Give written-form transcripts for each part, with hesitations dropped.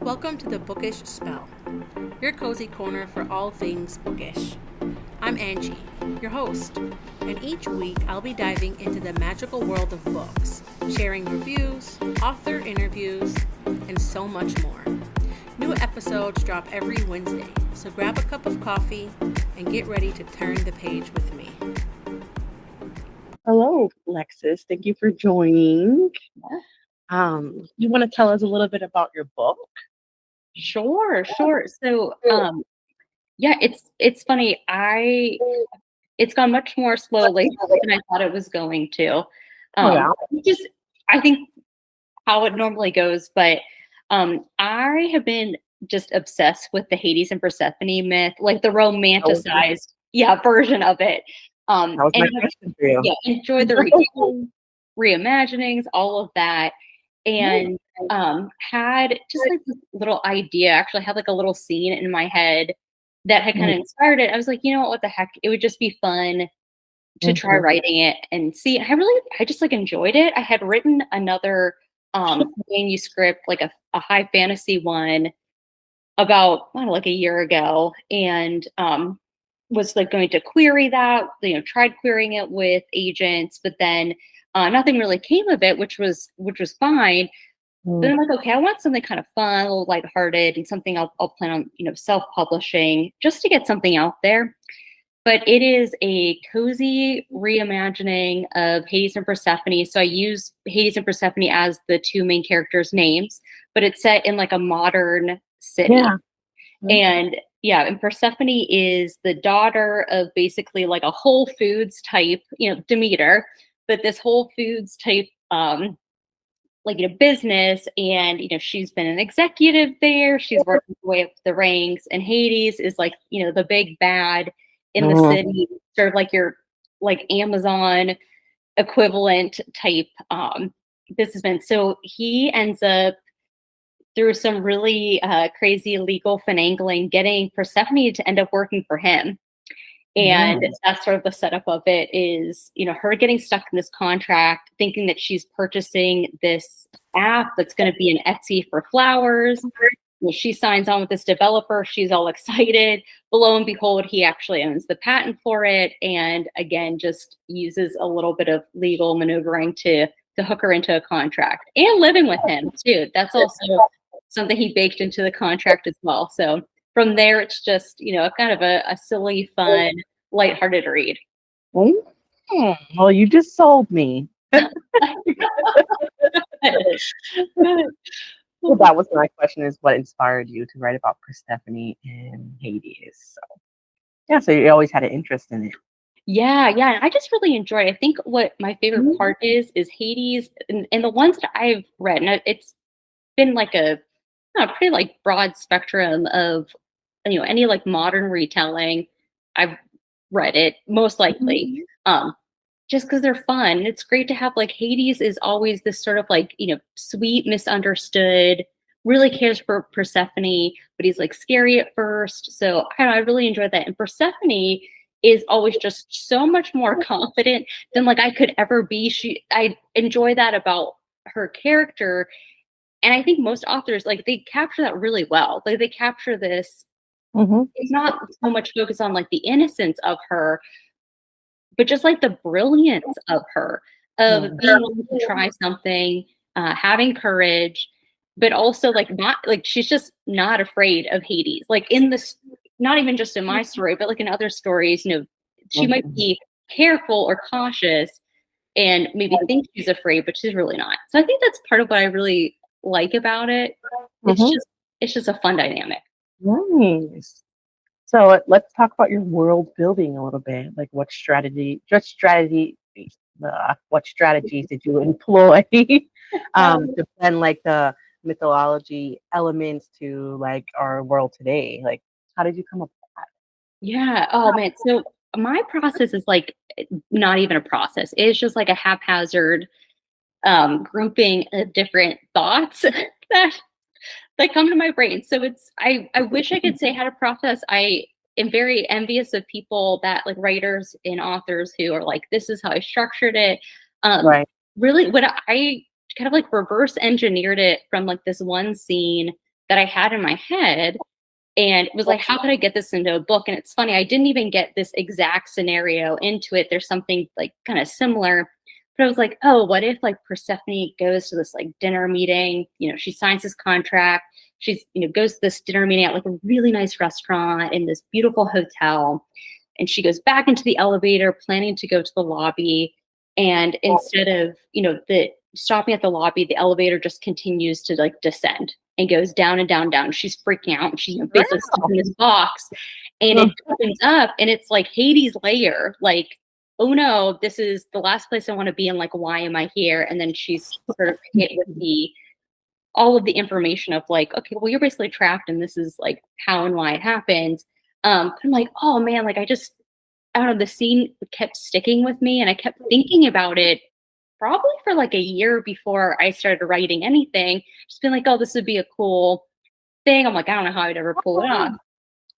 Welcome to the Bookish Spell, your cozy corner for all things bookish. I'm Angie, your host, and each week I'll be diving into the magical world of books, sharing reviews, author interviews, and so much more. New episodes drop every Wednesday, so grab a cup of coffee and get ready to turn the page with me. Hello, Alexis. Thank you for joining. You want to tell us a little bit about your book? Sure. So, it's funny. It's gone much more slowly than I thought it was going to. I think how it normally goes, but I have been just obsessed with the Hades and Persephone myth, like the romanticized, version of it. That was my question for you. Yeah, enjoyed the reimaginings, all of that. And had just like this little idea, actually had like a little scene in my head that had kind of inspired it. I was like, you know what the heck? It would just be fun to try writing it and see. I just like enjoyed it. I had written another manuscript, like a high fantasy one about like a year ago, and was like going to query that, tried querying it with agents, but then nothing really came of it, which was fine. Then I'm like, okay, I want something kind of fun, a little lighthearted, and something I'll plan on, self-publishing just to get something out there. But it is a cozy reimagining of Hades and Persephone. So I use Hades and Persephone as the two main characters' names, but it's set in like a modern city. And Persephone is the daughter of basically like a Whole Foods type, Demeter, but this Whole Foods type, business. And, she's been an executive there. She's working her way up the ranks. And Hades is like, the big bad in the city, sort of like your like Amazon equivalent type businessman. So he ends up through some really crazy legal finagling, getting Persephone to end up working for him. And that's sort of the setup of it is, her getting stuck in this contract, thinking that she's purchasing this app that's going to be an Etsy for flowers. She signs on with this developer. She's all excited. But lo and behold, he actually owns the patent for it. And again, just uses a little bit of legal maneuvering to hook her into a contract and living with him too. That's also something he baked into the contract as well. So from there, it's just, kind of a silly, fun, lighthearted read. Well, you just sold me. Well, that was my question, is what inspired you to write about Persephone and Hades? So you always had an interest in it. Yeah. And I just really enjoyed it. I think what my favorite part is Hades and the ones that I've read, and it's been like a pretty like broad spectrum of, any like modern retelling. I've read it most likely, just because they're fun. It's great to have like Hades is always this sort of like, sweet, misunderstood, really cares for Persephone, but he's like scary at first. So I really enjoyed that. And Persephone is always just so much more confident than like I could ever be. I enjoy that about her character. And I think most authors, like, they capture that really well. Like, they capture this. It's not so much focused on like the innocence of her, but just like the brilliance of her, of being able to try something, having courage, but also like not like she's just not afraid of Hades. Like in this, not even just in my story, but like in other stories, she might be careful or cautious and maybe think she's afraid, but she's really not. So I think that's part of what I really like about it. It's just a fun dynamic. Nice. So let's talk about your world building a little bit. Like what strategies did you employ to blend like the mythology elements to like our world today? Like, how did you come up with that? Yeah. Oh man. So my process is like not even a process. It's just like a haphazard grouping of different thoughts that come to my brain. So I wish I could say how to process. I am very envious of people that like writers and authors who are like, this is how I structured it. Really, what I kind of like reverse engineered it from like this one scene that I had in my head. And it was like, how could I get this into a book? And it's funny, I didn't even get this exact scenario into it. There's something like kind of similar. But I was like, oh, what if like Persephone goes to this like dinner meeting? You know, she signs this contract. She's, you know, goes to this dinner meeting at like a really nice restaurant in this beautiful hotel. And she goes back into the elevator, planning to go to the lobby. And instead of, you know, the stopping at the lobby, the elevator just continues to like descend and goes down and down and down. She's freaking out. And she's, you know, basically stuck in this box. And it opens up and it's like Hades' lair. Like, oh no, this is the last place I want to be. And like, why am I here? And then she's sort of hit with all of the information of like, okay, well, you're basically trapped and this is like how and why it happened. I'm like, oh man, like I don't know, the scene kept sticking with me and I kept thinking about it probably for like a year before I started writing anything. Just been like, oh, this would be a cool thing. I'm like, I don't know how I'd ever pull it off.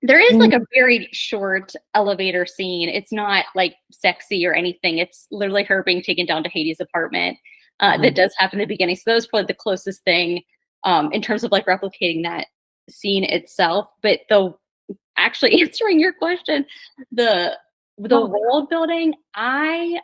There is like a very short elevator scene. It's not like sexy or anything. It's literally her being taken down to Hades' apartment. That does happen in the beginning. So that was probably the closest thing in terms of like replicating that scene itself. But actually answering your question, the world building, I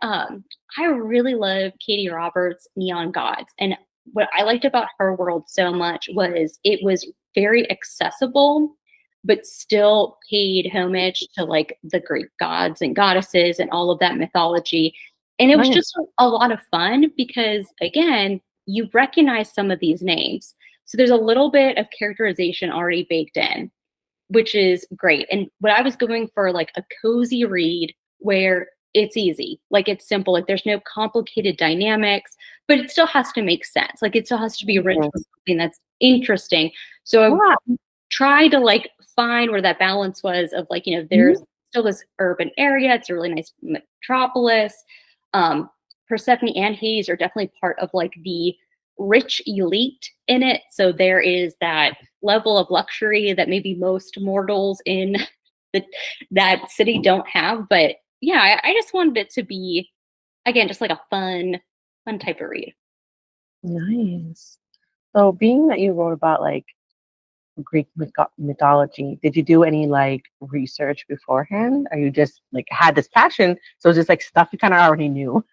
really love Katie Roberts' Neon Gods. And what I liked about her world so much was it was very accessible, but still paid homage to like the Greek gods and goddesses and all of that mythology. And it was just a lot of fun because, again, you recognize some of these names. So there's a little bit of characterization already baked in, which is great. And what I was going for, like a cozy read where it's easy, like it's simple, like there's no complicated dynamics, but it still has to make sense. Like it still has to be rich with something that's interesting. So I tried to like find where that balance was of like, you know, there's still this urban area. It's a really nice metropolis. Persephone and Hades are definitely part of like the rich elite in it. So there is that level of luxury that maybe most mortals in that city don't have. But yeah, I just wanted it to be, again, just like a fun type of read. Nice. So being that you wrote about like Greek mythology, did you do any like research beforehand? Or you just like had this passion? So it's just like stuff you kind of already knew.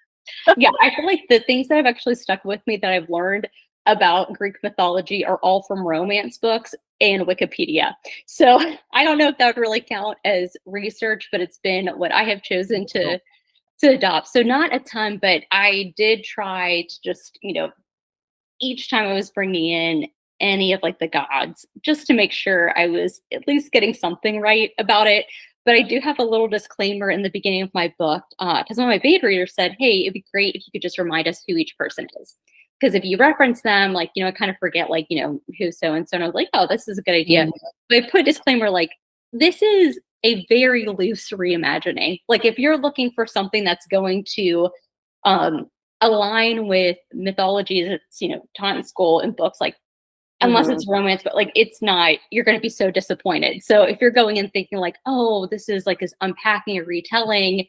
Yeah, I feel like the things that have actually stuck with me that I've learned about Greek mythology are all from romance books and Wikipedia. So I don't know if that would really count as research, but it's been what I have chosen to adopt. So not a ton, but I did try to just, you know, each time I was bringing in any of like the gods, just to make sure I was at least getting something right about it. But I do have a little disclaimer in the beginning of my book, because one of my beta readers said, hey, it'd be great if you could just remind us who each person is. Because if you reference them, like, you know, I kind of forget, like, you know, who so-and-so. And I was like, oh, this is a good idea. But I put a disclaimer, like, this is a very loose reimagining. Like, if you're looking for something that's going to align with mythology that's, you know, taught in school in books, like, unless it's romance, but like it's not, you're going to be so disappointed. So if you're going in thinking like, oh, this is like this unpacking or retelling,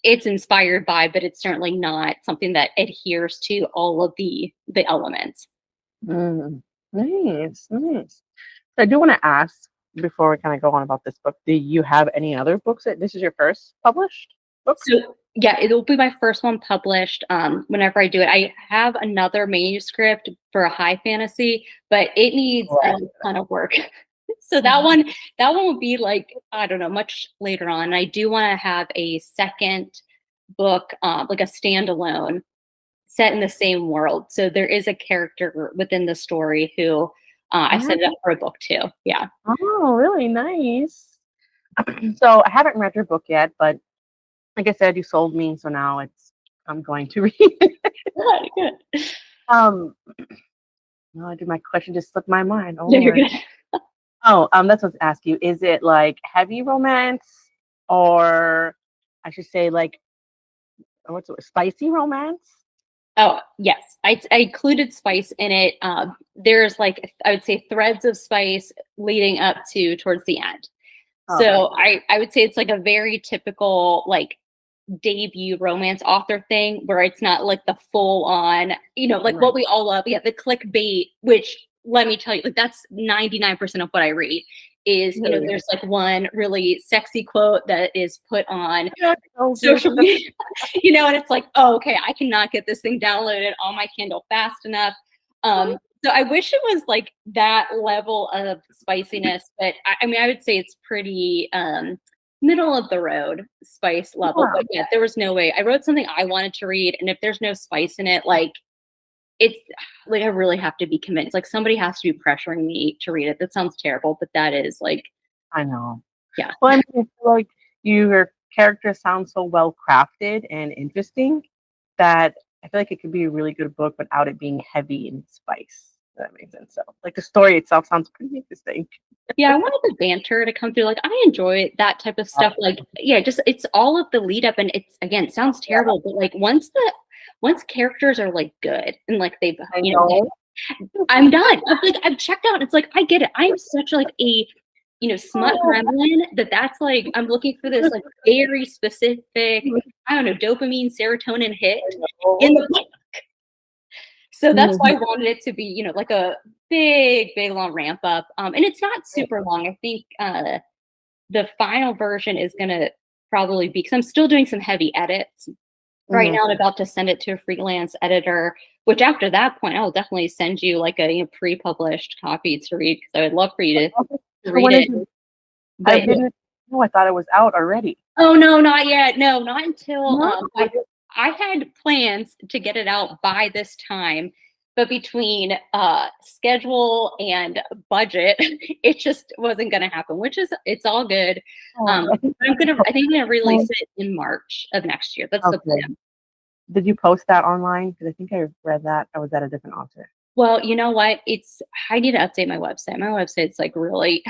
it's inspired by, but it's certainly not something that adheres to all of the elements. Nice. So I do want to ask before we kind of go on about this book, do you have any other books that this is your first published book? So yeah, it'll be my first one published whenever I do it. I have another manuscript for a high fantasy, but it needs a ton of work. So that one will be like, I don't know, much later on. I do want to have a second book, like a standalone set in the same world. So there is a character within the story who I set it up for a book too. Yeah. Oh, really nice. So I haven't read your book yet, but like I said, you sold me, so now I'm going to read it. Good. No, my question just slipped my mind. Oh, yeah, you're good. That's what to ask you. Is it like heavy romance, or I should say like spicy romance? Oh, yes. I included spice in it. There's like, I would say threads of spice leading up towards the end. So I would say it's like a very typical like debut romance author thing where it's not like the full on, you know, like what we all love. Yeah, the clickbait, which let me tell you, like that's 99% of what I read is, you know, there's like one really sexy quote that is put on social media, you know, and it's like, oh, okay, I cannot get this thing downloaded on my Kindle fast enough. So I wish it was like that level of spiciness, but I mean, I would say it's pretty middle of the road spice level. But yeah, there was no way. I wrote something I wanted to read, and if there's no spice in it, like it's like I really have to be convinced. Like somebody has to be pressuring me to read it. That sounds terrible, but that is like, I know. yeah. Well, I mean, I feel like your character sounds so well crafted and interesting that I feel like it could be a really good book without it being heavy in spice. If that makes sense. So, like the story itself sounds pretty interesting. Yeah, I wanted the banter to come through. Like I enjoy that type of stuff. Like, yeah, just it's all of the lead up, and it's again, it sounds terrible, but like once characters are like good and like they've, you know, I'm done. I've checked out. It's like I get it. I'm such like a, you know, smut gremlin that's like I'm looking for this like very specific, I don't know, dopamine, serotonin hit in the book. So that's why I wanted it to be, you know, like a big long ramp up. And it's not super long. I think the final version is gonna probably be, because I'm still doing some heavy edits right now. I'm about to send it to a freelance editor, which after that point, I'll definitely send you like a, you know, pre-published copy to read, because I would love for you to read it. I didn't know. I thought it was out already. Oh no, not yet. No, not until I had plans to get it out by this time, but between schedule and budget, it just wasn't going to happen. Which is, it's all good. I think I'm gonna release it in March of next year. That's the plan. Did you post that online? Because I think I read that. I was at a different author. Well, you know what? I need to update my website. My website's like really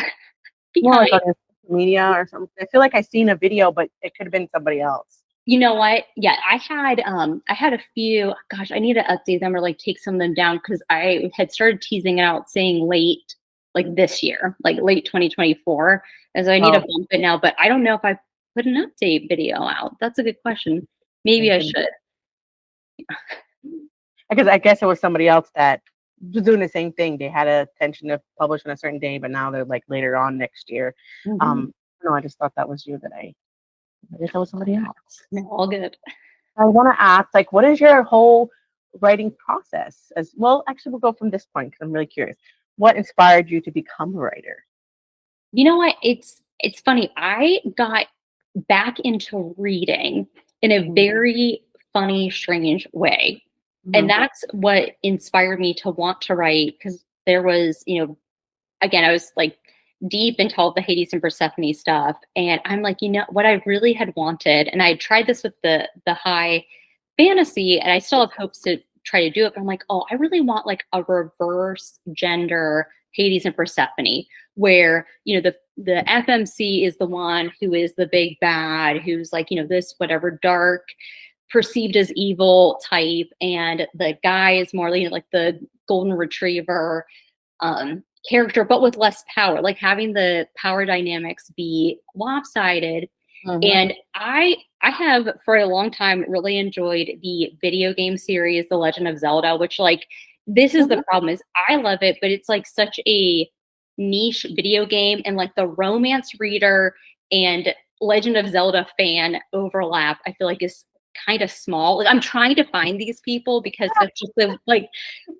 behind. Well, media or something. I feel like I seen a video, but it could have been somebody else. You know what? Yeah, I had a few. Gosh, I need to update them or like take some of them down, because I had started teasing it out, saying late, like this year, like late 2024. And so I need to bump it now. But I don't know if I put an update video out. That's a good question. Maybe I should. Because I guess it was somebody else that was doing the same thing. They had a intention to publish on a certain day, but now they're like later on next year. No, I just thought that was you. I guess that was somebody else. No, all good. I want to ask, like, what is your whole writing process? As well, actually, we'll go from this point because I'm really curious. What inspired you to become a writer? You know what? It's funny. I got back into reading in a very funny, strange way. And that's what inspired me to want to write, because there was, you know, again, I was like deep into all the Hades and Persephone stuff. And I'm like, you know, what I really had wanted, and I tried this with the high fantasy, and I still have hopes to try to do it. But I'm like, oh, I really want like a reverse gender Hades and Persephone, where, you know, the FMC is the one who is the big bad, who's like, you know, this whatever dark, perceived as evil type, and the guy is more like the golden retriever character, but with less power, like having the power dynamics be lopsided. And I have for a long time really enjoyed the video game series The Legend of Zelda, which like this is the problem, is I love it, but it's like such a niche video game, and like the romance reader and Legend of Zelda fan overlap, I feel like is kind of small. Like I'm trying to find these people, because that's just the like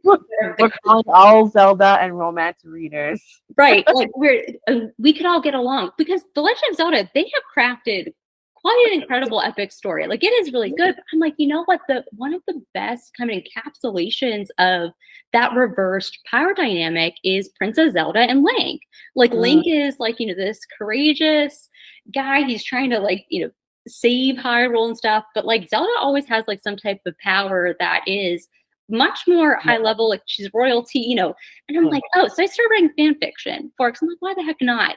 we're calling all Zelda and romance readers, right? Like we could all get along, because the Legend of Zelda, they have crafted quite an incredible epic story. Like it is really good. But I'm like, you know what? One of the best kind of encapsulations of that reversed power dynamic is Princess Zelda and Link. Like Link is like, you know, this courageous guy. He's trying to like, you know, save Hyrule and stuff, but like Zelda always has like some type of power that is much more high level, like she's royalty, you know. And I'm like, oh, so I started writing fan fiction for it, because I'm like, why the heck not?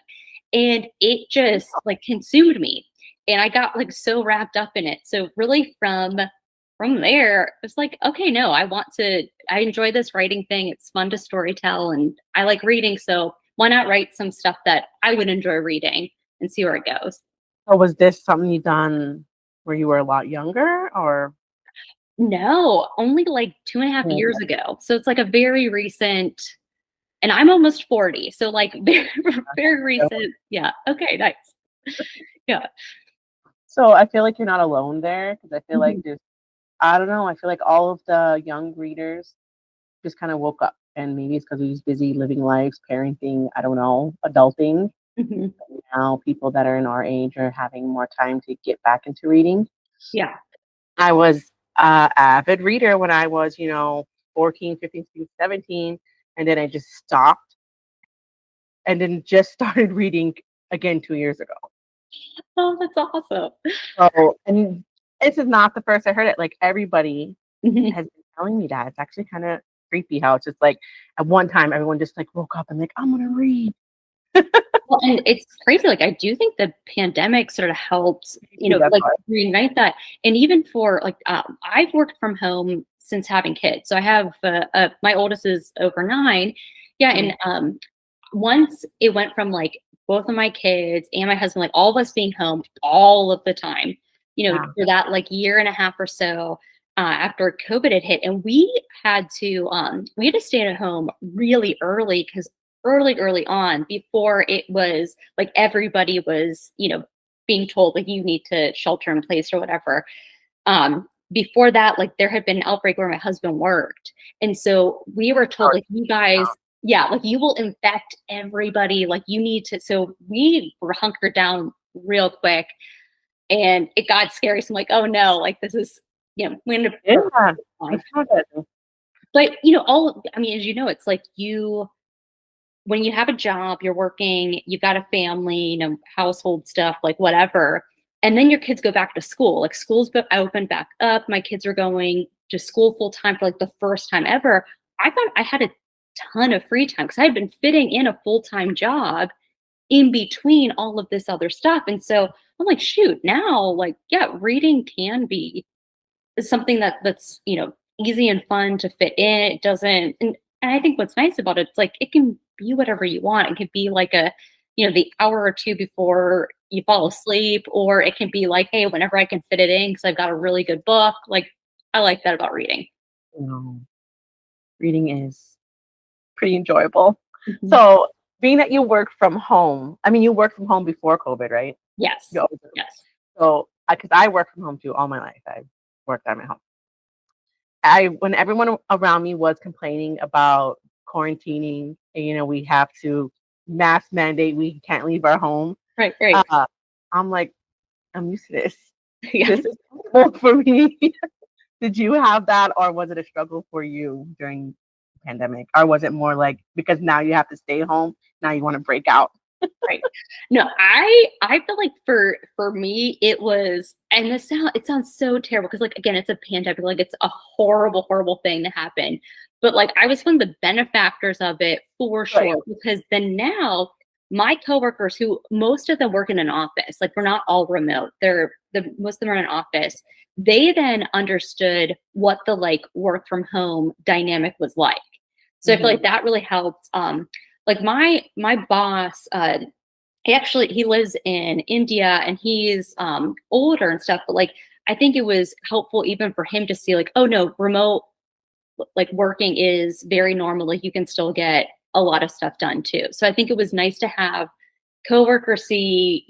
And it just like consumed me, and I got like so wrapped up in it. So really from there, it's like, okay, no, I enjoy this writing thing. It's fun to storytell, and I like reading, so why not write some stuff that I would enjoy reading and see where it goes. Or was this something you done where you were a lot younger, or? No, only like 2.5 years ago. So it's like a very recent And I'm almost 40. So like very, very recent. Yeah. Okay, nice. Yeah. So I feel like you're not alone there because I feel like Mhm. there's, I don't know, I feel like all of the young readers just kind of woke up, and maybe it's because we was busy living lives, parenting, I don't know, adulting. Mhm. Now people that are in our age are having more time to get back into reading. Yeah. I was a avid reader when I was, 14, 15, 16, 17, and then I just stopped and then just started reading again 2 years ago. Oh, that's awesome. So, and this is not the first I heard it. Like everybody Mhm. has been telling me that. It's actually kind of creepy how it's just like at one time everyone just like woke up and like, I'm gonna read. Well, and it's crazy. Like, I do think the pandemic sort of helped, That's like why. reignite that. And even for like, I've worked from home since having kids. So I have my oldest is over 9. Yeah, Mhm. and once it went from like both of my kids and my husband, like all of us being home all of the time, Yeah. for that like year and a half or so after COVID had hit, and we had to stay at home really early because early on before it was like everybody was being told like you need to shelter in place or whatever. Before that, like there had been an outbreak where my husband worked, and so we were told like you guys, yeah, like you will infect everybody, like you need to. So we were hunkered down real quick, and it got scary. So I'm like, oh no, like this is we ended up Yeah. fine. That's not good. But I mean, as you know, it's like when you have a job, you're working, you've got a family, household stuff, like whatever. And then your kids go back to school. Like school's open back up. My kids are going to school full time for like the first time ever. I thought I had a ton of free time because I had been fitting in a full time job in between all of this other stuff. And so I'm like, shoot, now, like, yeah, reading can be is something that's easy and fun to fit in. It doesn't, and I think what's nice about it, it's like it can be whatever you want. It could be like the hour or two before you fall asleep, or it can be like, hey, whenever I can fit it in because I've got a really good book. Like I like that about reading. No, reading is pretty enjoyable. Mhm. So, being that you work from home, I mean, you worked from home before COVID, right? Yes, You always do. yes. So, because I work from home too all my life, I worked at my home. When everyone around me was complaining about quarantining, and, we have to mask mandate, we can't leave our home. Right, right. I'm like, I'm used to this. Yeah. This is comfortable for me. Did you have that, or was it a struggle for you during the pandemic, or was it more like because now you have to stay home, now you want to break out? Right. No, I feel like for me it was, and it sounds so terrible because like again it's a pandemic, like it's a horrible thing to happen. But like I was one of the benefactors of it for Right. sure because then now my coworkers, who most of them work in an office, like we're not all remote. Most of them are in an office. They then understood what the like work from home dynamic was like. So I feel like Mhm. that really helped. Like my boss, he lives in India and he's older and stuff, but like I think it was helpful even for him to see like, oh no, remote like working is very normal. Like you can still get a lot of stuff done too. So I think it was nice to have coworkers see,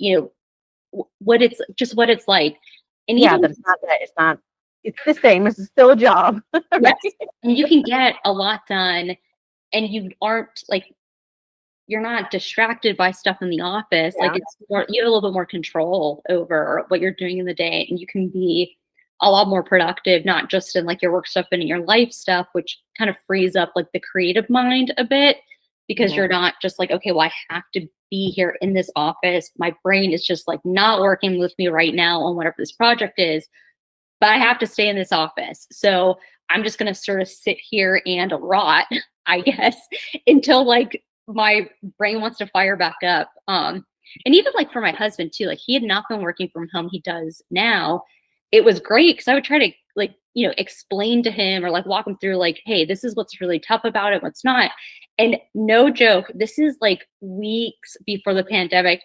what it's like. And Yeah, even that it's the same, it's still a job. yes, Right? and you can get a lot done and you aren't like you're not distracted by stuff in the office. Like Yeah. it's more, you have a little bit more control over what you're doing in the day, and you can be a lot more productive, not just in like your work stuff, but in your life stuff, which kind of frees up like the creative mind a bit because Mhm. you're not just like, okay, well, I have to be here in this office. My brain is just like not working with me right now on whatever this project is, but I have to stay in this office. So I'm just going to sort of sit here and rot, I guess, until like my brain wants to fire back up. And even like for my husband too, like he had not been working from home. He does now. It was great because I would try to like, explain to him or like walk him through like, hey, this is what's really tough about it, what's not. And no joke, this is like weeks before the pandemic.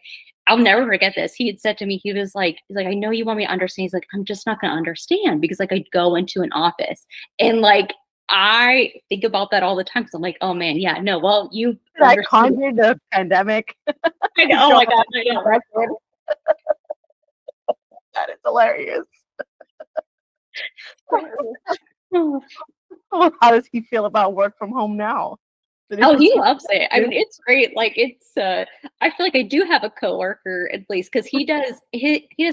I'll never forget this. He had said to me, he's like, I know you want me to understand. He's like, I'm just not going to understand because like I go into an office and like I think about that all the time because I'm like, oh man, yeah, no, well, you I understood. conjured the pandemic. I know, oh my God, I know. That is hilarious. Oh, Well, how does he feel about work from home now? he loves it. I mean, it's great. Like it's I feel like I do have a coworker at least because he does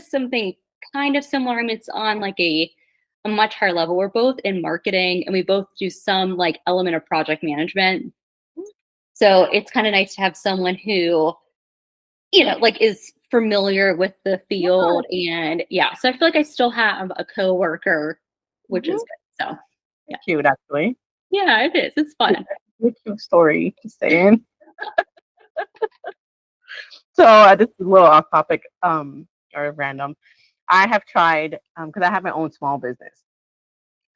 something kind of similar. I mean, it's on like a much higher level. We're both in marketing and we both do some like element of project management. So it's kind of nice to have someone who, like is familiar with the field. And yeah, so I feel like I still have a coworker, which is good. So yeah. Cute, actually. Yeah, it is. It's fun. It's a cute story, just saying. So this is a little off topic, or random. I have tried, because I have my own small business.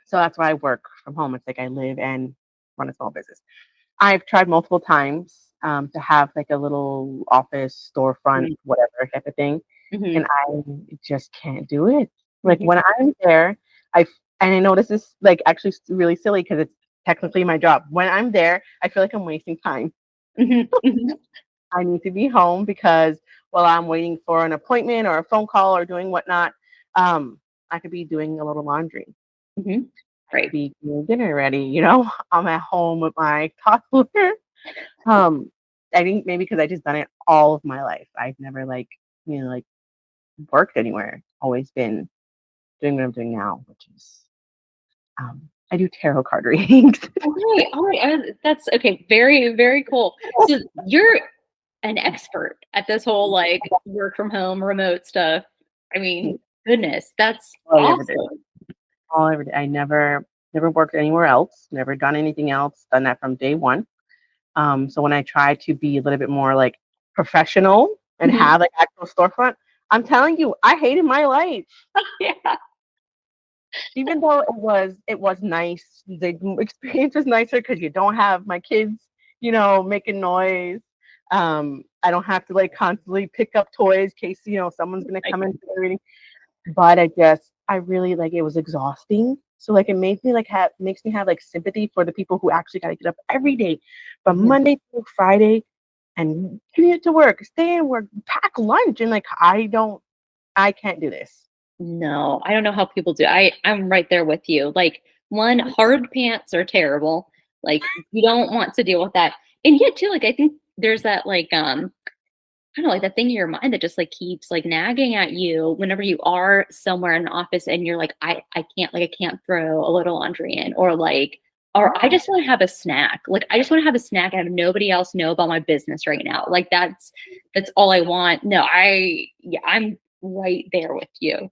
So that's why I work from home. It's like I live and run a small business. I've tried multiple times to have like a little office, storefront, whatever type of thing. Mhm. And I just can't do it. Like Mhm. when I'm there, and I know this is like actually really silly because it's technically my job. When I'm there, I feel like I'm wasting time. Mhm. Mhm. I need to be home because while I'm waiting for an appointment or a phone call or doing whatnot, I could be doing a little laundry. Mhm. I could Right. be getting dinner ready. I'm at home with my toddler. I think maybe because I just done it all of my life. I've never like worked anywhere. Always been doing what I'm doing now, which is I do tarot card readings. Okay. All right. That's okay. Very, very cool. So you're an expert at this whole like work from home, remote stuff. I mean, goodness, that's All I ever did. awesome. All I ever did. I never worked anywhere else. Never done anything else. Done that from day one. So when I try to be a little bit more like professional and Mhm. have like actual storefront, I'm telling you, I hated my life. Yeah. Even though it was nice, the experience was nicer because you don't have my kids, making noise. I don't have to like constantly pick up toys in case someone's gonna come into the reading. But I really like it was exhausting. So like it makes me have like sympathy for the people who actually gotta get up every day from Mhm. Monday through Friday and commute to work, stay in work, pack lunch, and like I can't do this. No, I don't know how people do. I'm right there with you. Like one, hard pants are terrible. Like you don't want to deal with that. And yet too, like I think there's that like I don't know, like that thing in your mind that just like keeps like nagging at you whenever you are somewhere in an office and you're like, I can't throw a little laundry in or I just want to have a snack. Like I just want to have a snack and have nobody else know about my business right now. Like that's all I want. No, I'm right there with you.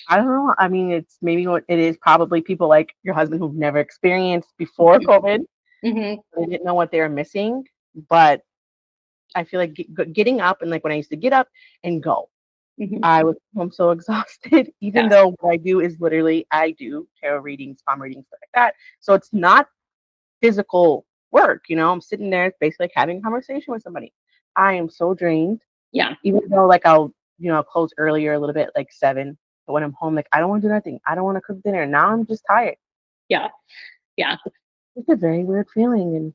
I don't know. I mean, it's maybe what it is probably people like your husband who've never experienced before COVID. Mhm. They didn't know what they were missing. But I feel like getting up and like when I used to get up and go, Mhm. I'm so exhausted, even Yes. though what I do is literally I do tarot readings, palm readings, stuff like that. So it's not physical work, I'm sitting there basically like having a conversation with somebody. I am so drained, Yeah. even though like I'll close earlier a little bit, like 7. But when I'm home, like I don't want to do nothing. I don't want to cook dinner. Now I'm just tired. Yeah. Yeah. It's a very weird feeling, and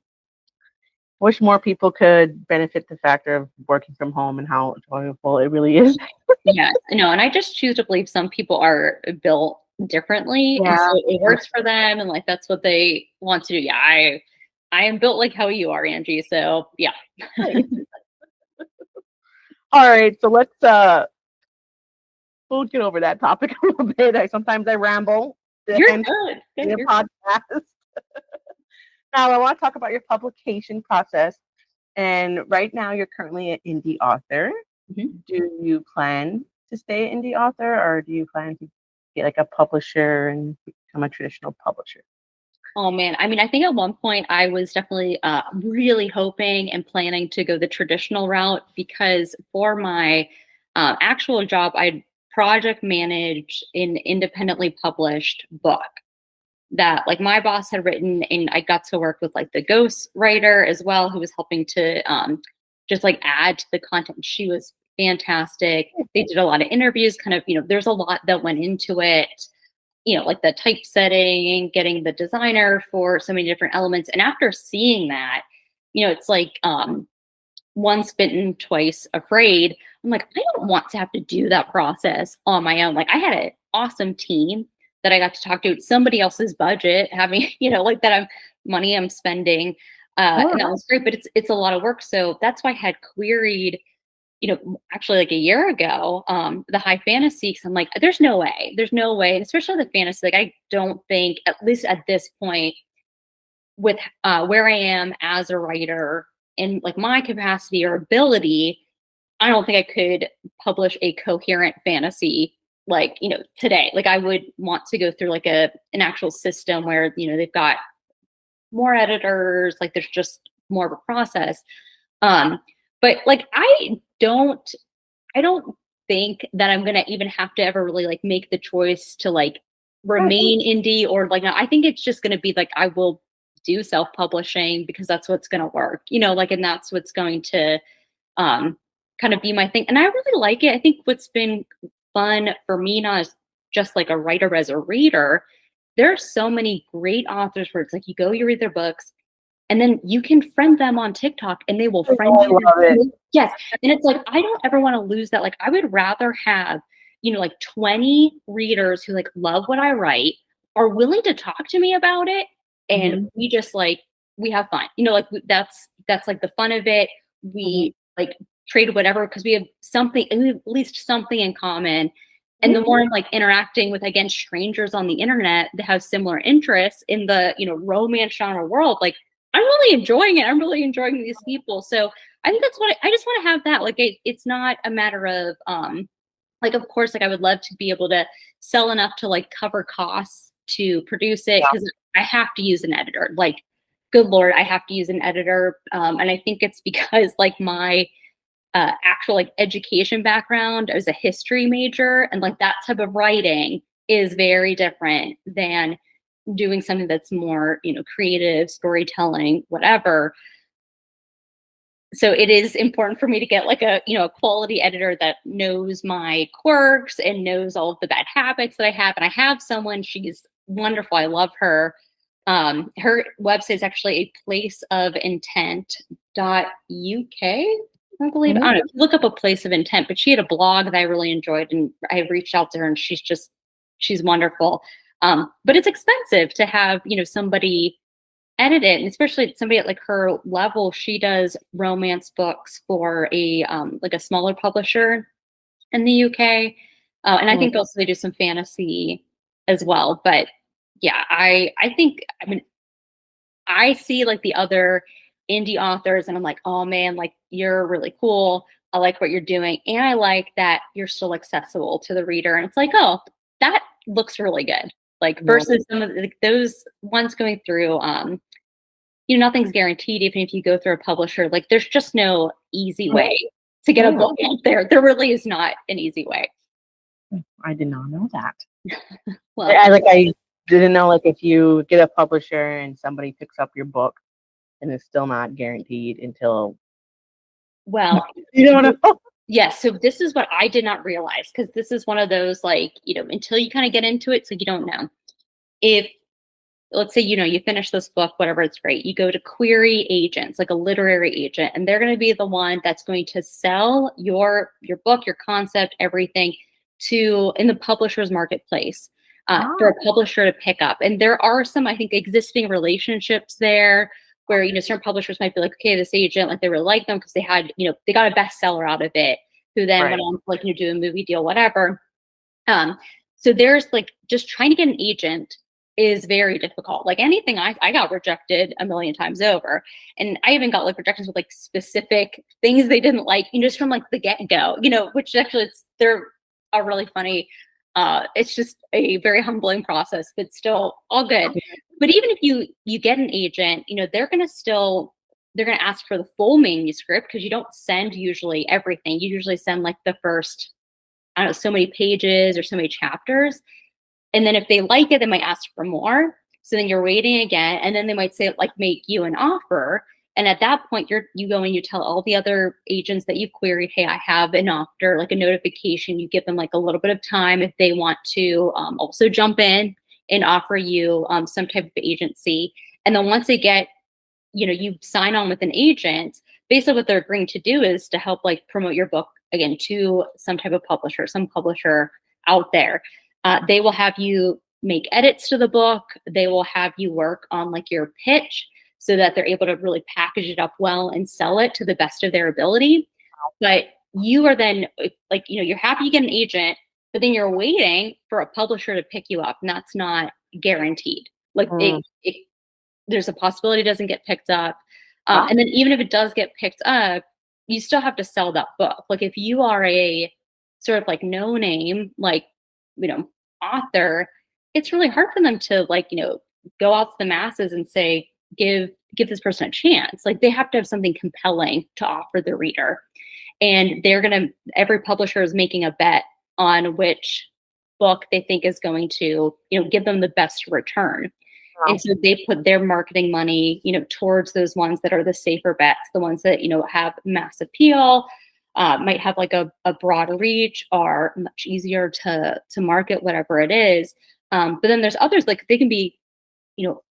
wish more people could benefit the factor of working from home and how enjoyable it really is. Yes, I know, and I just choose to believe some people are built differently, and so Yeah. it works for them, and like that's what they want to do. Yeah, I am built like how you are, Angie. So yeah. All right, so we'll get over that topic a little bit. Sometimes I ramble You're and good. in a You're podcast. Now I want to talk about your publication process. And right now you're currently an indie author. Mhm. Do you plan to stay an indie author, or do you plan to get like a publisher and become a traditional publisher? Oh man, I mean, I think at one point I was definitely really hoping and planning to go the traditional route because for my actual job, I project managed an independently published book that like my boss had written, and I got to work with like the ghost writer as well, who was helping to just like add to the content. She was fantastic. They did a lot of interviews, kind of, there's a lot that went into it. like the typesetting, getting the designer for so many different elements. And after seeing that, it's like once bitten, twice afraid. I'm like, I don't want to have to do that process on my own. Like I had an awesome team that I got to talk to, somebody else's budget, having, like that money I'm spending. And that was great, but it's a lot of work. So that's why I had queried, actually like a year ago, the high fantasy, because I'm like, there's no way, and especially the fantasy. Like, I don't think, at least at this point, with where I am as a writer and like my capacity or ability, I don't think I could publish a coherent fantasy like, today. Like, I would want to go through like an actual system where, they've got more editors, like there's just more of a process. But like, I don't think that I'm gonna even have to ever really like make the choice to like remain indie or like, no, I think it's just gonna be like, I will do self-publishing because that's what's gonna work, like, and that's what's going to kind of be my thing. And I really like it. I think what's been fun for me, not as just like a writer, but as a reader, there are so many great authors where it's like you go, you read their books, and then you can friend them on TikTok and they will friend you. I love it. Yes. And it's like, I don't ever want to lose that. Like, I would rather have, like 20 readers who like love what I write, are willing to talk to me about it. And we just like, we have fun, like that's like the fun of it. We like trade whatever, because we have something, at least something in common. And the more I'm like interacting with, again, strangers on the internet that have similar interests in the, romance genre world, like, I'm really enjoying it. I'm really enjoying these people. So I think that's what I just want to have that. Like, it's not a matter of, like, of course, like I would love to be able to sell enough to like cover costs to produce it, because I have to use an editor. Like, good Lord, I have to use an editor. And I think it's because like my actual like education background, I was a history major, and like that type of writing is very different than doing something that's more, creative, storytelling, whatever. So it is important for me to get like a, a quality editor that knows my quirks and knows all of the bad habits that I have. And I have someone, she's wonderful. I love her. Her website is actually a placeofintent.uk. I believe. I don't know. Look up A Place of Intent, but she had a blog that I really enjoyed, and I reached out to her, and she's wonderful. But it's expensive to have, somebody edit it, and especially somebody at like her level. She does romance books for a like a smaller publisher in the UK, and I think also they do some fantasy as well. But yeah, I think, I mean, I see like the other indie authors and I'm like, oh man, like, you're really cool. I like what you're doing. And I like that you're still accessible to the reader. And it's like, oh, that looks really good. Like, versus some of those ones going through, nothing's guaranteed. Even if you go through a publisher, like, there's just no easy way to get a book out there. There really is not an easy way. I did not know that. Well, I didn't know, like, if you get a publisher and somebody picks up your book, and it's still not guaranteed until, well, you don't know. yes. So this is what I did not realize, because this is one of those, like, until you kind of get into it, so you don't know. If, let's say, you finish this book, whatever, it's great. You go to query agents, like a literary agent, and they're going to be the one that's going to sell your book, your concept, everything in the publisher's marketplace. For a publisher to pick up. And there are some, I think, existing relationships there where, certain publishers might be like, okay, this agent, like, they really like them because they had, they got a bestseller out of it, who then went on to, like, do a movie deal, whatever. So there's like, just trying to get an agent is very difficult. Like anything, I got rejected a million times over. And I even got like rejections with like specific things they didn't like, just from like the get-go, which actually they're are really funny. It's just a very humbling process, but still all good. But even if you get an agent, they're going to ask for the full manuscript, because you don't send usually everything. You usually send like the first, I don't know, so many pages or so many chapters. And then if they like it, they might ask for more. So then you're waiting again. And then they might say, like, make you an offer. And at that point, you go and you tell all the other agents that you queried, hey, I have an offer, like a notification. You give them like a little bit of time if they want to also jump in and offer you some type of agency. And then once they get, you sign on with an agent, basically what they're agreeing to do is to help like promote your book again to some type of publisher, some publisher out there. They will have you make edits to the book. They will have you work on like your pitch so that they're able to really package it up well and sell it to the best of their ability. But you are then like, you're happy you get an it, but then you're waiting for a publisher to pick you up. And that's not guaranteed. Like there's a possibility it doesn't get picked up. And then even if it does get picked up, you still have to sell that book. Like if you are a sort of like no name, like, author, it's really hard for them to like, go out to the masses and say, give this person a chance. Like they have to have something compelling to offer the reader. And every publisher is making a bet on which book they think is going to, give them the best return. Wow. And so they put their marketing money, towards those ones that are the safer bets, the ones that, have mass appeal, might have like a broad reach, are much easier to market, whatever it is. But then there's others, like they can be,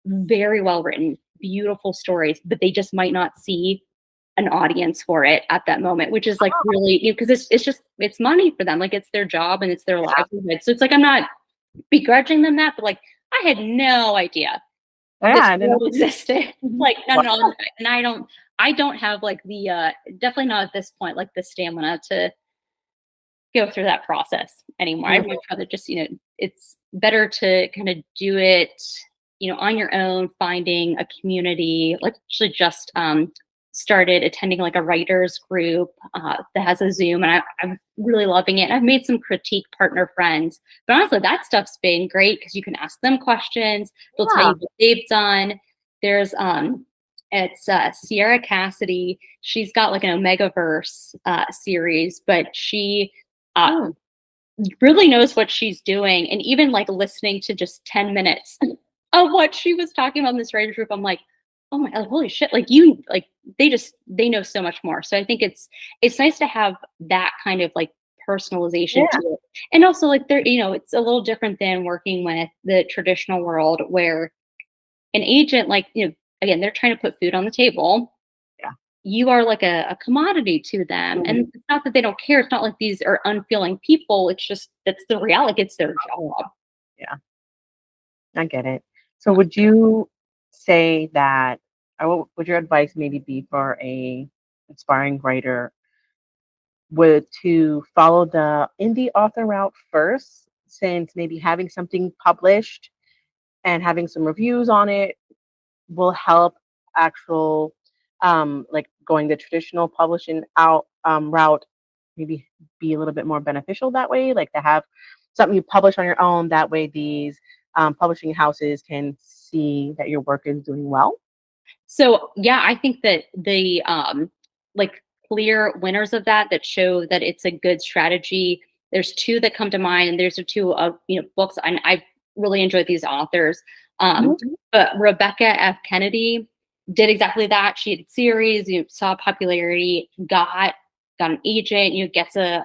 very well written, beautiful stories, but they just might not see an audience for it at that moment, which is like really, because it's money for them. Like it's their job and it's their livelihood. So it's like, I'm not begrudging them that, but like, I had no idea this world existed. Like, no. And I don't have like the, definitely not at this point, like the stamina to go through that process anymore. I'd much rather just, it's better to kind of do it, on your own, finding a community. Like actually just started attending like a writers group that has a Zoom, and I'm really loving it. I've made some critique partner friends, but honestly, that stuff's been great because you can ask them questions. They'll tell you what they've done. There's it's Sierra Cassidy. She's got like an Omegaverse series, but she really knows what she's doing. And even like listening to just 10 minutes of what she was talking about in this writers group, I'm like, oh my God, holy shit. Like they know so much more. So I think it's nice to have that kind of like personalization to it. And also like it's a little different than working with the traditional world where an agent, like, again, they're trying to put food on the table. Yeah. You are like a commodity to them. Mm-hmm. And it's not that they don't care. It's not like these are unfeeling people. It's just, that's the reality. It's their job. Yeah. I get it. So would you say that, or would your advice maybe be for a aspiring writer to follow the indie author route first, since maybe having something published and having some reviews on it will help actual like going the traditional publishing route maybe be a little bit more beneficial that way, like to have something you publish on your own, that way these publishing houses can see that your work is doing well? So yeah, I think that the like clear winners of that show that it's a good strategy. There's two that come to mind, and there's two of books, and I really enjoyed these authors. But Rebecca F. Kennedy did exactly that. She had a series, saw popularity, got an agent, gets a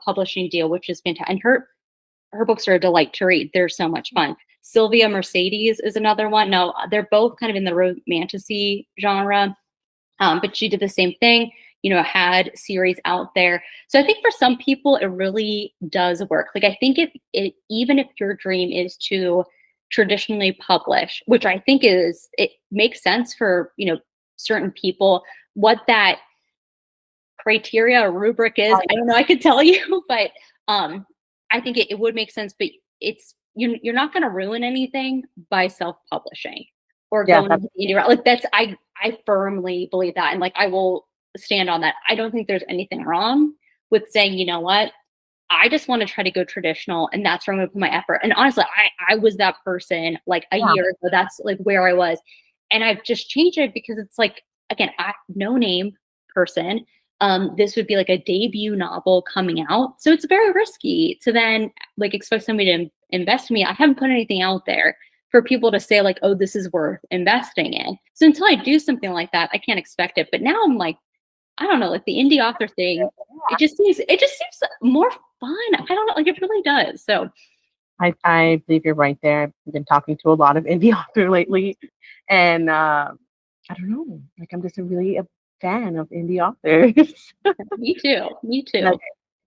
publishing deal, which is fantastic. And her books are a delight to read. They're so much fun. Sylvia Mercedes is another one. Now, they're both kind of in the romantasy genre, but she did the same thing, had series out there. So I think for some people, it really does work. Like, I think it even if your dream is to traditionally publish, which I think it makes sense for, certain people, what that criteria or rubric is, I don't know, I could tell you, but I think it would make sense, but you're not going to ruin anything by self-publishing or going into the indie route. Like I firmly believe that. And like, I will stand on that. I don't think there's anything wrong with saying, you know what, I just want to try to go traditional, and that's where I'm going to put my effort. And honestly, I was that person like a year ago. That's like where I was. And I've just changed it because it's like, again, no name person. This would be like a debut novel coming out. So it's very risky to then like expect somebody to invest in me. I haven't put anything out there. for people to say like, oh, this is worth investing in. So until I do something like that, I can't expect it. But now I'm like, I don't know, like the indie author thing, it just seems more fun. I don't know, like it really does. So I believe you're right there. I've been talking to a lot of indie author lately, and I don't know, like I'm just a fan of indie authors. me too. And I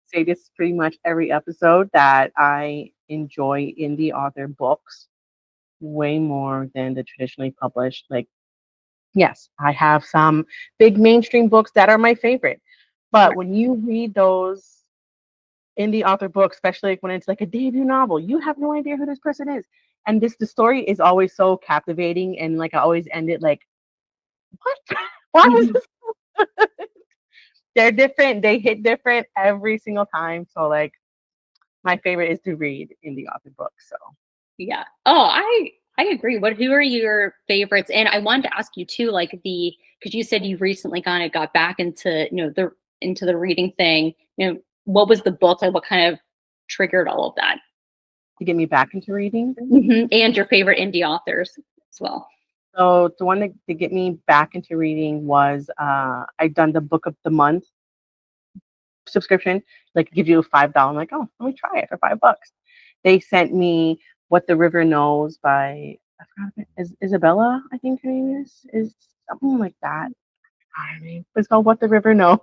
say this pretty much every episode that I enjoy indie author books way more than the traditionally published. Like, yes, I have some big mainstream books that are my favorite, but when you read those indie author books, especially like when it's like a debut novel, you have no idea who this person is, and the story is always so captivating, and like I always end it like, what? Why was this? They're different. They hit different every single time. So like, my favorite is to read indie author books. So yeah. Oh, I agree. Who are your favorites? And I wanted to ask you too, like because you said you recently kind of got back into into the reading thing. What was the book? Like, what kind of triggered all of that? To get me back into reading, and your favorite indie authors as well. So the one that to get me back into reading was I'd done the book of the month subscription, like give you $5. I'm like, oh, let me try it for $5. They sent me What the River Knows by, I forgot, is Isabella, I think her name is something like that. I mean, it's called What the River Knows.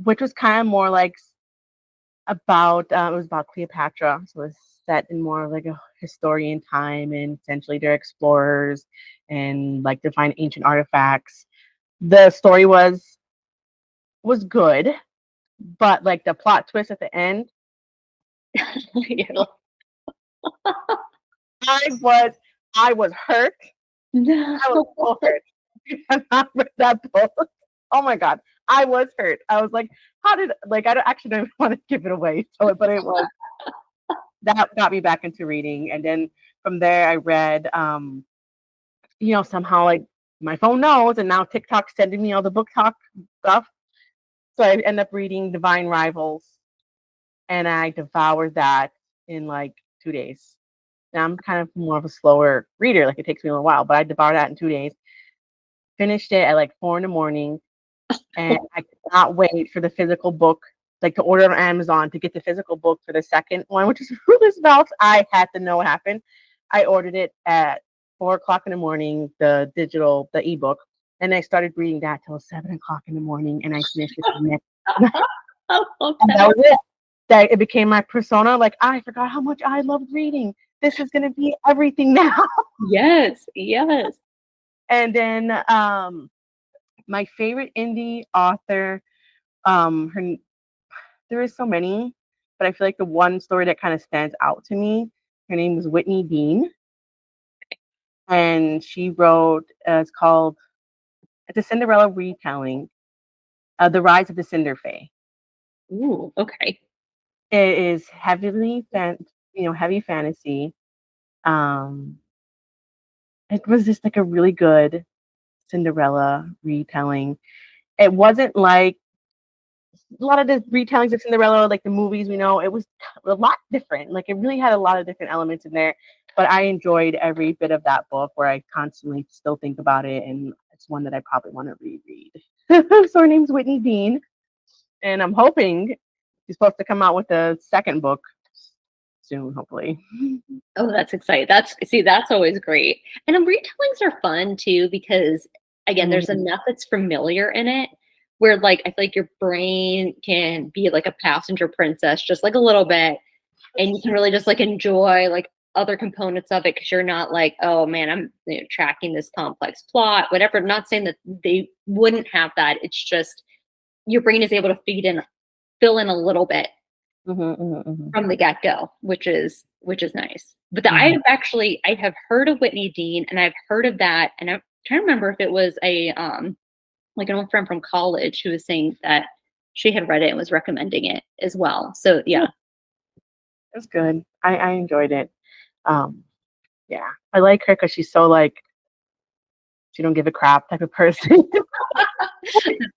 Which was kind of more like about it was about Cleopatra, so it's set in more like a historian time, and essentially they're explorers and like to find ancient artifacts. The story was good, but like the plot twist at the end, Yeah. I was hurt. No. I was so hurt. I not read that book. Oh my god, I was hurt. I was like, how did like I don't actually don't want to give it away. So, but it was that got me back into reading, and then from there I read somehow like my phone knows, and now TikTok's sending me all the book talk stuff. So I end up reading Divine Rivals, and I devoured that in like 2 days. Now I'm kind of more of a slower reader, like it takes me a little while, but I devoured that in 2 days. Finished it at like 4 in the morning, and I could not wait for the physical book, like to order on Amazon to get the physical book for the second one, which is Roosevelt. I had to know what happened. I ordered it at 4 o'clock in the morning, the ebook, and I started reading that till 7 o'clock in the morning, and I finished it the next night. And that was it. That it became my persona. Like, I forgot how much I loved reading. This is going to be everything now. Yes. And then my favorite indie author, there is so many, but I feel like the one story that kind of stands out to me, her name is Whitney Dean. And she wrote, it's a Cinderella retelling, The Rise of the Cinder Fae. Ooh, okay. It is heavy fantasy. It was just like a really good Cinderella retelling. It wasn't like a lot of the retellings of Cinderella, like the movies we know. It was a lot different. Like it really had a lot of different elements in there. But I enjoyed every bit of that book, where I constantly still think about it, and it's one that I probably want to reread. So her name's Whitney Dean, and I'm hoping she's supposed to come out with a second book soon, hopefully. Oh, that's exciting. That's always great. And retellings are fun too, because again, there's enough that's familiar in it where like I feel like your brain can be like a passenger princess just like a little bit, and you can really just like enjoy like other components of it, because you're not like, oh man, I'm tracking this complex plot, whatever. I'm not saying that they wouldn't have that. It's just your brain is able to fill in a little bit from the get-go, which is nice. But I have heard of Whitney Dean, and I've heard of that, and I'm trying to remember if it was a like an old friend from college who was saying that she had read it and was recommending it as well. So yeah. It's good. I enjoyed it. Yeah, I like her because she's so like, she don't give a crap type of person.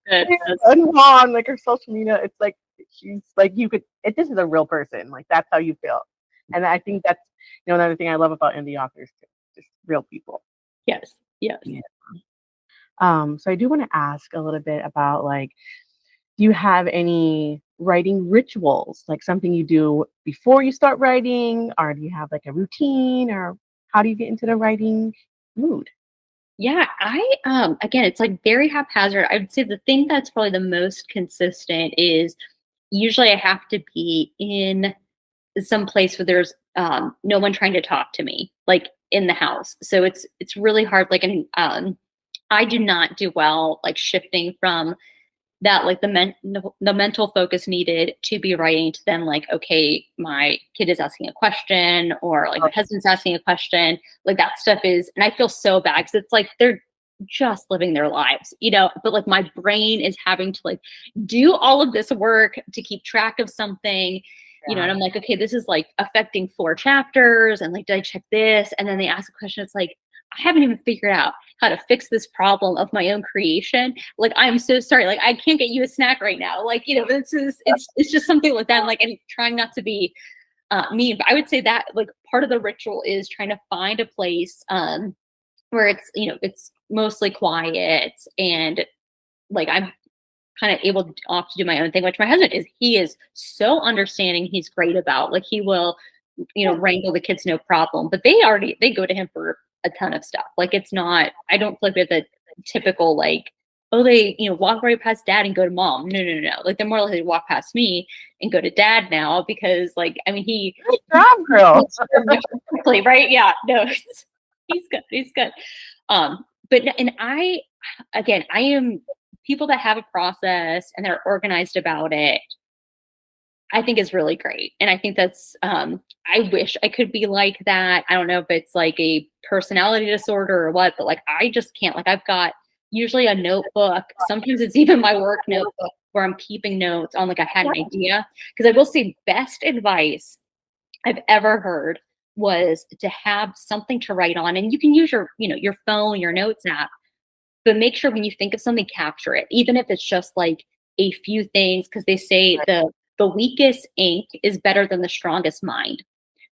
And on like her social media, it's like she's like this is a real person. Like that's how you feel. And I think that's another thing I love about indie authors too, just real people. Yes. Yeah. So I do want to ask a little bit about like, do you have any writing rituals, like something you do before you start writing, or do you have like a routine, or how do you get into the writing mood? Yeah, I again, it's like very haphazard. I would say the thing that's probably the most consistent is usually I have to be in some place where there's no one trying to talk to me, like in the house. So it's really hard. Like, and I do not do well like shifting from that, like the mental focus needed to be writing to then like, okay, my kid is asking a question, or like my husband's asking a question, like that stuff is, and I feel so bad because it's like they're just living their lives, but like my brain is having to like do all of this work to keep track of something, and I'm like, okay, this is like affecting 4 chapters, and like, did I check this? And then they ask a question, it's like, I haven't even figured out how to fix this problem of my own creation. Like, I'm so sorry. Like, I can't get you a snack right now. Like, it's just something like that. Like, and trying not to be mean, but I would say that like part of the ritual is trying to find a place where it's mostly quiet, and like I'm kind of able to off to do my own thing, which my husband he is so understanding. He's great about, like, he will, wrangle the kids, no problem, but they go to him for a ton of stuff. Like, it's not, I don't feel like we have the typical, like, oh, they, walk right past dad and go to mom. No. Like, they're more likely to walk past me and go to dad now because, like, I mean, Good job, girl. quickly, right? Yeah, no, he's good. He's good. But, and I am people that have a process and they're organized about it, I think is really great. And I think that's, I wish I could be like that. I don't know if it's like a personality disorder or what, but like, I just can't. Like, I've got usually a notebook. Sometimes it's even my work notebook where I'm keeping notes on, like, I had an idea. Because I will say, best advice I've ever heard was to have something to write on. And you can use your phone, your notes app, but make sure when you think of something, capture it, even if it's just like a few things, because they say the weakest ink is better than the strongest mind.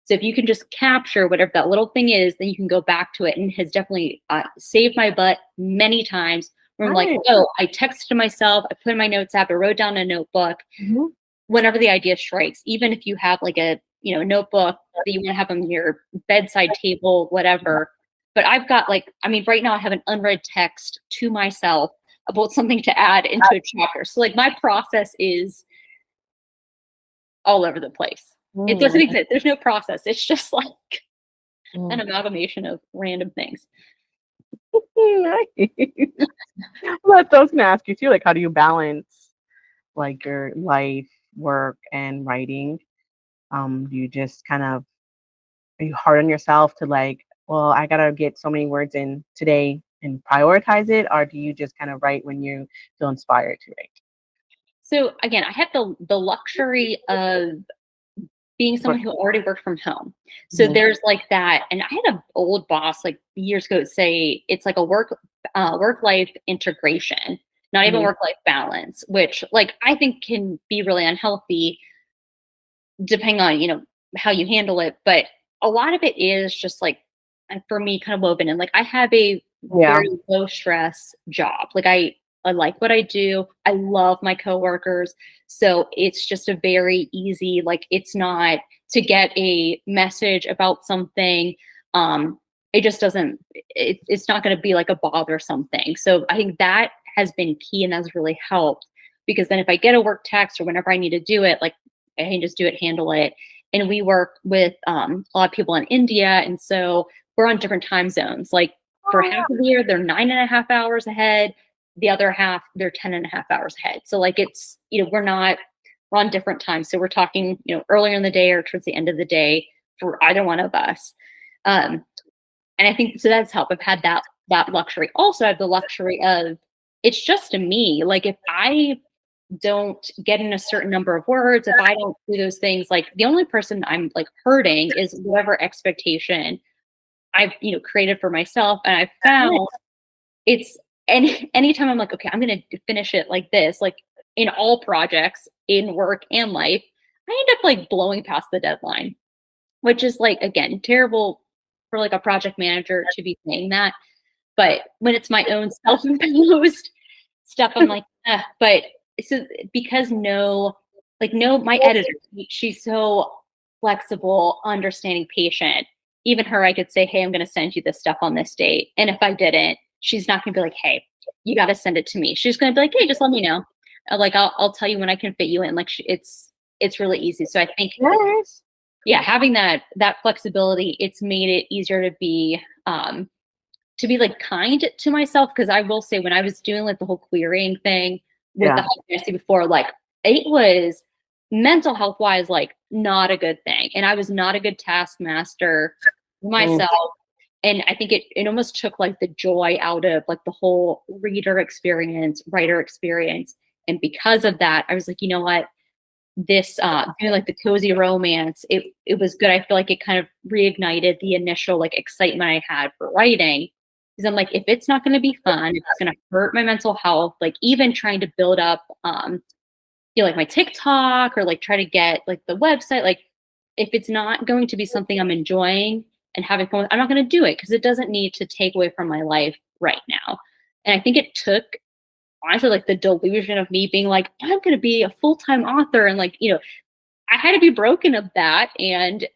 So if you can just capture whatever that little thing is, then you can go back to it, and has definitely saved my butt many times where I'm like, oh, I texted myself, I put in my notes app, I wrote down a notebook. Whenever the idea strikes, even if you have like a notebook that you want to have on your bedside table, whatever. But I've got, like, I mean, right now I have an unread text to myself about something to add into a chapter. So like, my process is all over the place. It doesn't exist. There's no process. It's just like an amalgamation of random things. Nice. Well, I was gonna ask you too, like, how do you balance like your life, work, and writing? Do you just kind of, are you hard on yourself to like, well, I gotta get so many words in today and prioritize it, or do you just kind of write when you feel inspired to write? So again, I have the luxury of being someone who already worked from home. So there's like that. And I had an old boss like years ago say it's like a work-life integration, not even work-life balance, which like I think can be really unhealthy depending on, how you handle it. But a lot of it is just like, for me, kind of woven in. Like, I have a very low stress job. Like, I like what I do. I love my coworkers. So it's just a very easy, like, it's not to get a message about something. It just doesn't, it's not going to be like a bothersome thing. So I think that has been key, and that's really helped, because then if I get a work text or whenever I need to do it, like, I can just do it, handle it. And we work with a lot of people in India. And so we're on different time zones. Like, for half of the year, they're 9.5 hours ahead. The other half, they're 10.5 hours ahead. So like, it's, we're on different times. So we're talking, earlier in the day or towards the end of the day for either one of us. And I think, so that's helped. I've had that luxury. Also, I have the luxury of, it's just to me, like, if I don't get in a certain number of words, if I don't do those things, like, the only person I'm like hurting is whatever expectation I've, created for myself. And I've found it's, anytime I'm like, okay, I'm going to finish it like this, like in all projects, in work and life, I end up like blowing past the deadline. which is like, again, terrible for like a project manager to be saying that. But when it's my own self-imposed stuff, I'm like, but so because my editor, she's so flexible, understanding, patient. Even her, I could say, hey, I'm going to send you this stuff on this date. And if I didn't, she's not going to be like, hey, you got to send it to me. She's going to be like, hey, just let me know. Like, I'll tell you when I can fit you in. Like, it's really easy. So I think, yeah, having that flexibility, it's made it easier to be like kind to myself. Because I will say, when I was doing like the whole querying thing with the high fantasy before, like, it was mental health wise, like, not a good thing. And I was not a good taskmaster myself. And I think it almost took like the joy out of like the whole reader experience, writer experience. And because of that, I was like, you know what? This doing like the cozy romance, it was good. I feel like it kind of reignited the initial like excitement I had for writing. Because I'm like, if it's not going to be fun, if it's going to hurt my mental health, like even trying to build up like my TikTok or like try to get like the website, like if it's not going to be something I'm enjoying and having fun with, I'm not going to do it, because it doesn't need to take away from my life right now. And I think it took, honestly, like the delusion of me being like, I'm going to be a full-time author. And like, I had to be broken of that. And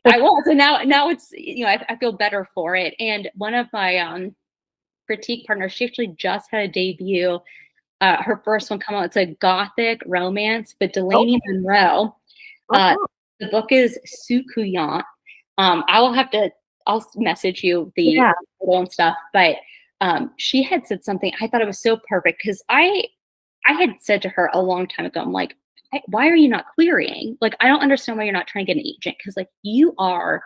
I was. And now it's, I feel better for it. And one of my critique partners, she actually just had a debut. Her first one come out. It's a gothic romance, but Delaney Monroe. The book is Succulent. I'll message you the photo and stuff, but she had said something. I thought it was so perfect, because I had said to her a long time ago, I'm like, why are you not querying? Like, I don't understand why you're not trying to get an agent, because like you're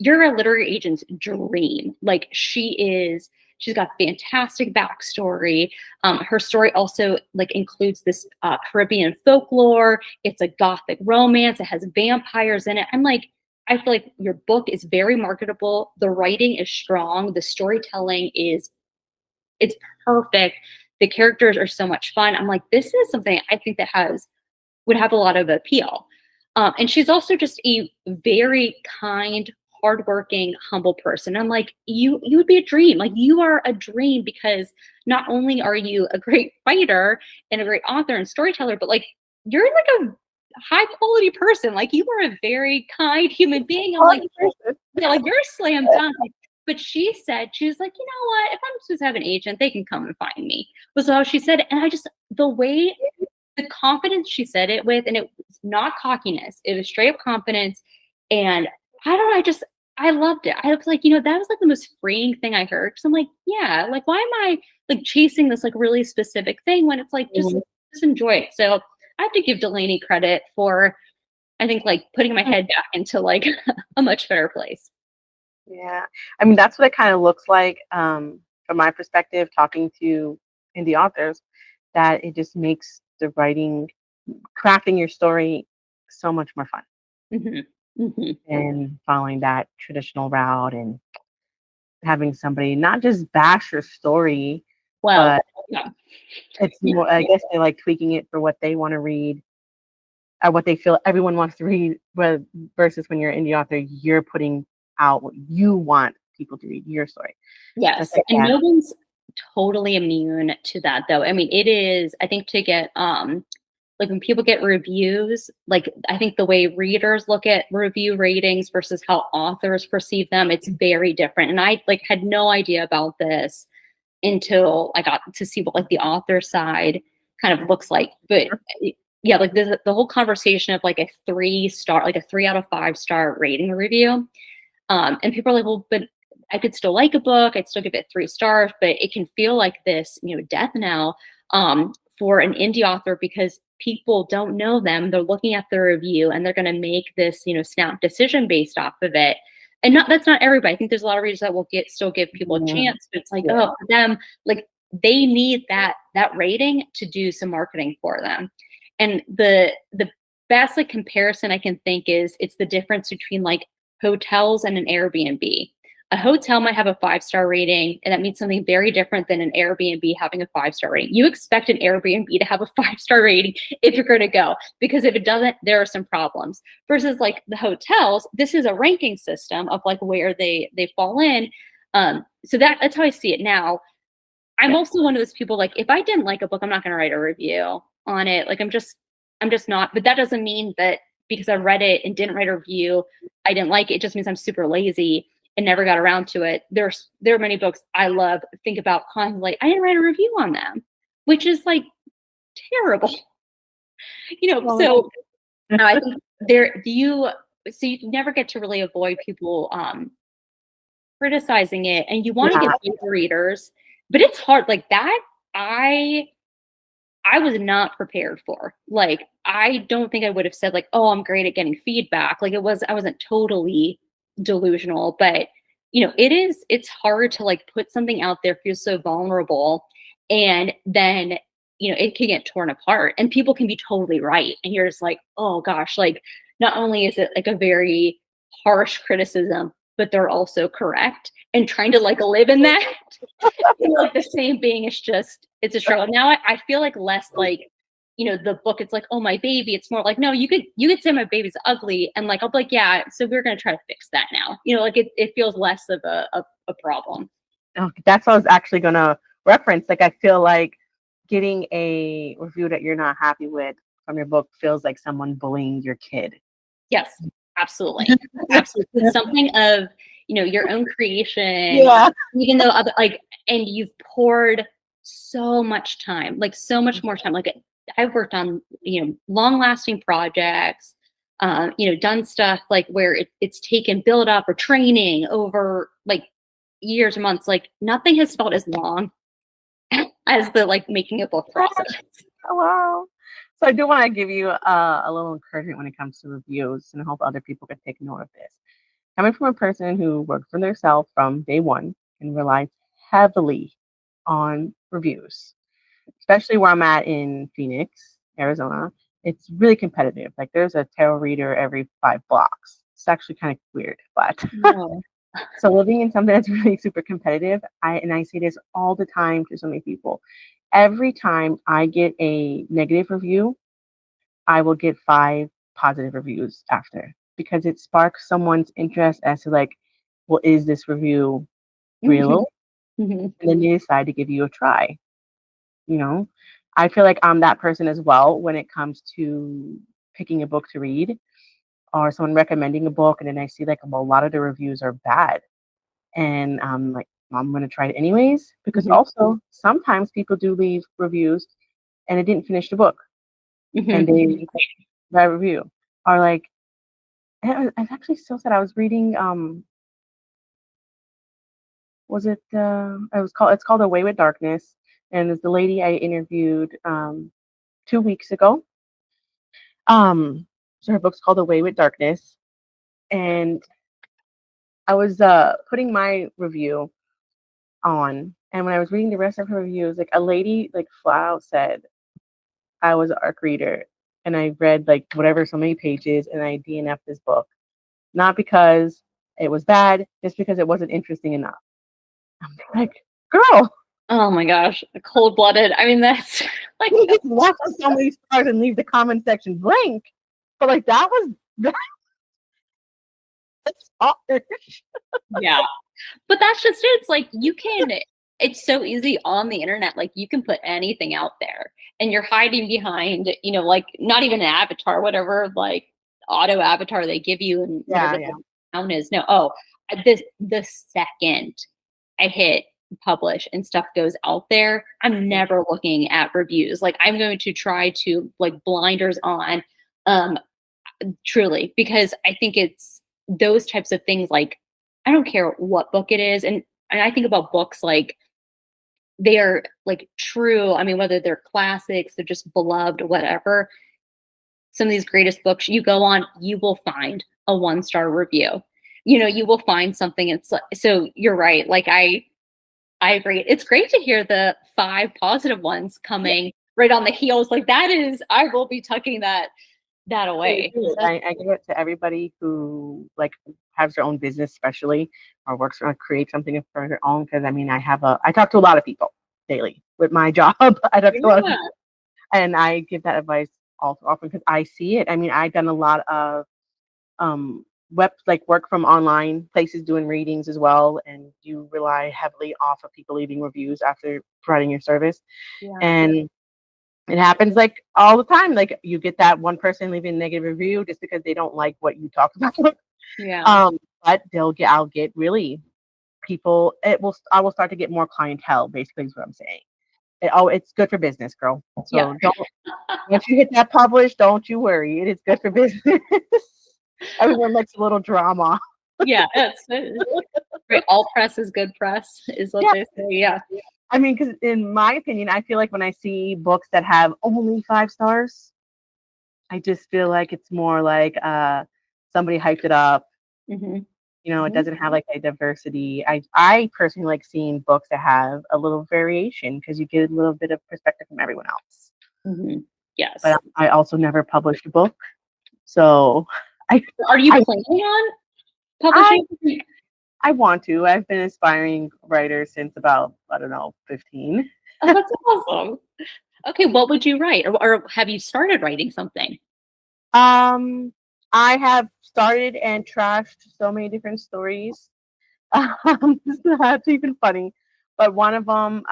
a literary agent's dream. Like, she's got fantastic backstory. Her story also like includes this Caribbean folklore. It's a gothic romance. It has vampires in it. I'm like, I feel like your book is very marketable. The writing is strong. The storytelling it's perfect. The characters are so much fun. I'm like, this is something I think that would have a lot of appeal. And she's also just a very kind, hardworking, humble person. I'm like, you would be a dream. Like, you are a dream, because not only are you a great writer and a great author and storyteller, but like, you're like a high quality person. Like, you are a very kind human being. I'm like, yeah, like, you're a slam dunk. But she was like, you know what? If I'm supposed to have an agent, they can come and find me. Was how she said it. And I just, the confidence she said it with, and it was not cockiness. It was straight up confidence. And I don't know, I loved it. I was like, that was like the most freeing thing I heard. Cause I'm like, yeah, like, why am I like chasing this like really specific thing when it's like, just enjoy it. So I have to give Delaney credit for, I think, like putting my head back into like a much better place. Yeah. I mean, that's what it kind of looks like from my perspective, talking to indie authors, that it just makes the writing, crafting your story so much more fun. And following that traditional route and having somebody not just bash your story, but it's more, I guess they like tweaking it for what they want to read, what they feel everyone wants to read, versus when you're an indie author, you're putting out what you want people to read, your story. Yes. And no one's totally immune to that, though. I mean, it is, I think, to get like when people get reviews, like I think the way readers look at review ratings versus how authors perceive them, it's very different. And I like had no idea about this until I got to see what like the author side kind of looks like. But yeah, like the whole conversation of like a 3-star, like a 3 out of 5 star rating review. And people are like, well, but I could still like a book. I'd still give it 3 stars, but it can feel like this, death knell for an indie author, because people don't know them. They're looking at the review and they're going to make this, snap decision based off of it. And that's not everybody. I think there's a lot of readers that will still give people a chance, but it's like, oh, for them, like they need that rating to do some marketing for them. And the best like comparison I can think is it's the difference between like hotels and an Airbnb. a hotel might have a 5-star rating, and that means something very different than an Airbnb having a 5-star rating. You expect an Airbnb to have a 5-star rating if you're going to go, because if it doesn't, there are some problems. Versus like the hotels, this is a ranking system of like where they fall in. So that's how I see it now. I'm also one of those people, like, if I didn't like a book, I'm not going to write a review on it. Like, I'm just not. But that doesn't mean that because I read it and didn't write a review, I didn't like it. It just means I'm super lazy and never got around to it. There are many books I love, think about constantly, like, I didn't write a review on them, which is like terrible. So I think you never get to really avoid people criticizing it, and you want to get bigger readers, but it's hard. Like that, I was not prepared for. Like, I don't think I would have said like, oh, I'm great at getting feedback. Like I wasn't totally delusional, but it's hard to like put something out there, feel so vulnerable, and then it can get torn apart and people can be totally right, and you're just like, oh gosh, like not only is it like a very harsh criticism, but they're also correct, and trying to like live in that like the same being is just, it's a struggle. Now I feel like less like the book, it's like, oh, my baby. It's more like, no, you could say my baby's ugly, and like I'll be like, yeah, so we're gonna try to fix that now. Like it feels less of a problem. Oh, that's what I was actually gonna reference. Like I feel like getting a review that you're not happy with from your book feels like someone bullying your kid. Yes, absolutely. Absolutely. It's something of your own creation. Yeah. Even though and you've poured so much time, like so much more time. Like I've worked on, long-lasting projects, done stuff like where it's taken build up or training over like years or months. Like nothing has felt as long as the like making a book process. Oh, wow. So I do want to give you a little encouragement when it comes to reviews, and I hope other people can take note of this. Coming from a person who worked for themselves from day one and relies heavily on reviews, especially where I'm at in Phoenix, Arizona, it's really competitive. Like there's a tarot reader every 5 blocks. It's actually kind of weird, but so living in something that's really super competitive, I say this all the time to so many people. Every time I get a negative review, I will get 5 positive reviews after, because it sparks someone's interest as to like, well, is this review real? Mm-hmm. And then they decide to give you a try. I feel like I'm that person as well when it comes to picking a book to read, or someone recommending a book, and then I see like, well, a lot of the reviews are bad, and I'm like, I'm going to try it anyways, because also sometimes people do leave reviews and they didn't finish the book, and they that review are like, I've actually still said, I was reading it's called Away with Darkness, and it's the lady I interviewed 2 weeks ago. So her book's called Away with Darkness, and I was putting my review on, and when I was reading the rest of her reviews, like a lady like flat out said I was an ARC reader and I read like whatever so many pages and I DNF'd this book, not because it was bad, just because it wasn't interesting enough. I'm like, girl, oh my gosh, cold-blooded. I mean, that's like, you just watch so many stars and leave the comment section blank, but like that's harsh. Yeah, but that's just it. It's like it's so easy on the internet. Like you can put anything out there, and you're hiding behind, like not even an avatar, whatever like auto avatar they give you, and whatever the town is. No, the second I hit publish and stuff goes out there, I'm never looking at reviews. Like I'm going to try to like blinders on, truly, because I think it's those types of things. Like I don't care what book it is, and I think about books like they are like true. I mean, whether they're classics, they're just beloved, whatever. Some of these greatest books, you go on, you will find a 1-star review. You will find something. It's like, so you're right. Like I agree. It's great to hear the 5 positive ones coming right on the heels. Like that is, I will be tucking that away. I give it to everybody who like has their own business, especially, or works on create something for their own. Because I mean, I talk to a lot of people daily with my job. I talk to a lot of Yeah. people, and I give that advice all too often because I see it. I mean, I've done a lot of work from online places doing readings as well, and you rely heavily off of people leaving reviews after providing your service, Yeah. and it happens like all the time. Like you get that one person leaving a negative review just because they don't like what you talk about. Yeah. But I'll get really people. I will start to get more clientele. Basically, is what I'm saying. It's good for business, girl. So Yeah. don't once you hit that publish, don't you worry. It is good for business. Everyone likes a little drama. Yeah, that's right. All press is good press, is what Yeah. they say. Yeah. I mean, because in my opinion, I feel like when I see books that have only 5 stars, I just feel like it's more like somebody hyped it up. Mm-hmm. You know, it doesn't have like a diversity. I personally like seeing books that have a little variation because you get a little bit of perspective from everyone else. Mm-hmm. Yes. But I also never published a book, so Are you I- planning on publishing? I want to. I've been aspiring writer since about, I don't know, 15. Oh, that's awesome. Okay, what would you write, or have you started writing something? I have started and trashed so many different stories. It's even funny, but one of them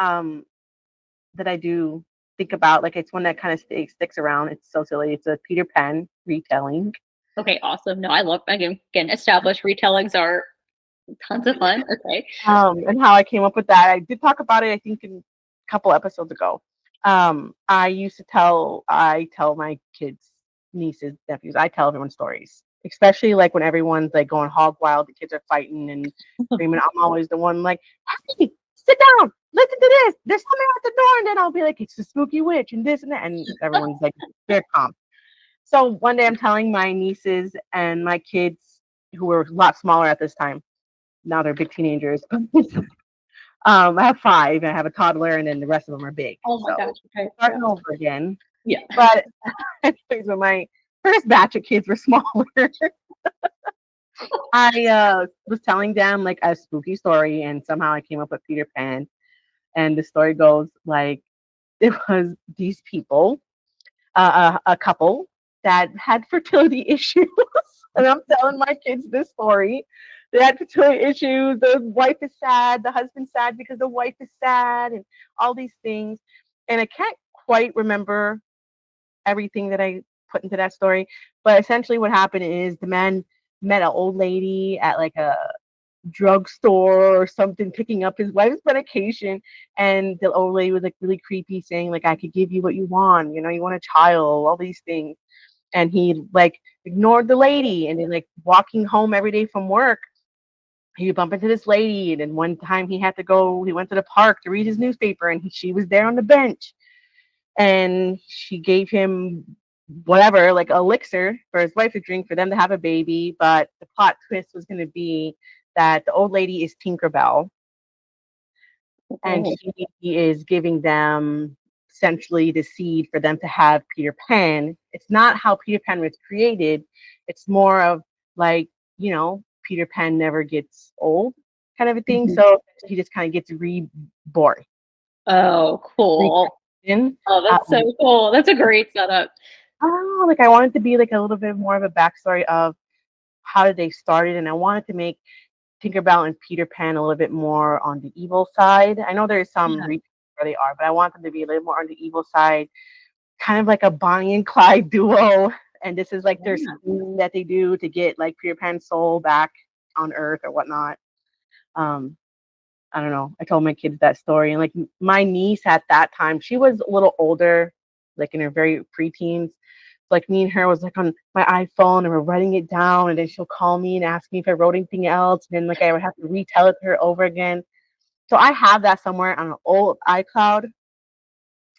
that I do think about, like it's one that kind of sticks around. It's so silly. It's a Peter Pan retelling. Okay, awesome. No, I love, again, established retellings are tons of fun. Okay. And how I came up with that. I did talk about it, I think, in a couple episodes ago. I tell my kids, nieces, nephews, I tell everyone stories, especially like when everyone's like going hog wild, the kids are fighting and screaming. I'm always the one like, hey, sit down, listen to this. There's something at the door, and then I'll be like, it's the spooky witch and this and that, and everyone's like, they're calm. So one day I'm telling my nieces and my kids, who were a lot smaller at this time, now they're big teenagers. I have 5, and I have a toddler, and then the rest of them are big. Oh my gosh. Okay. Starting over again. Yeah. But anyways, when my first batch of kids were smaller, I was telling them like a spooky story, and somehow I came up with Peter Pan. And the story goes like it was these people, a couple that had fertility issues. And I'm telling my kids this story. They had fertility issues. The wife is sad. The husband's sad because the wife is sad, and all these things. And I can't quite remember everything that I put into that story. But essentially, what happened is the man met an old lady at like a drugstore or something, picking up his wife's medication, and the old lady was like really creepy, saying like, I could give you what you want, you know, you want a child, all these things. And he like ignored the lady, and then like walking home every day from work, he bumped into this lady, and then one time he went to the park to read his newspaper, and she was there on the bench, and she gave him whatever, like elixir for his wife to drink for them to have a baby. But the plot twist was going to be that the old lady is Tinkerbell, and she is giving them essentially the seed for them to have Peter Pan. It's not how Peter Pan was created. It's more of like, you know, Peter Pan never gets old kind of a thing. Mhm. So he just kind of gets reborn. Oh, cool. Oh, that's so cool. That's a great setup. Oh, like I wanted to be like a little bit more of a backstory of how did they started, and I wanted to make Tinkerbell and Peter Pan a little bit more on the evil side. I know there's some Yeah. reasons where they are, but I want them to be a little more on the evil side, kind of like a Bonnie and Clyde duo. And this is like their scheme that they do to get like Peter Pan's soul back on Earth or whatnot. I don't know. I told my kids that story, and like my niece at that time, she was a little older, like in her very preteens. Like me and her was like on my iPhone, and we're writing it down, and then she'll call me and ask me if I wrote anything else, and then like I would have to retell it to her over again. So I have that somewhere on an old iCloud,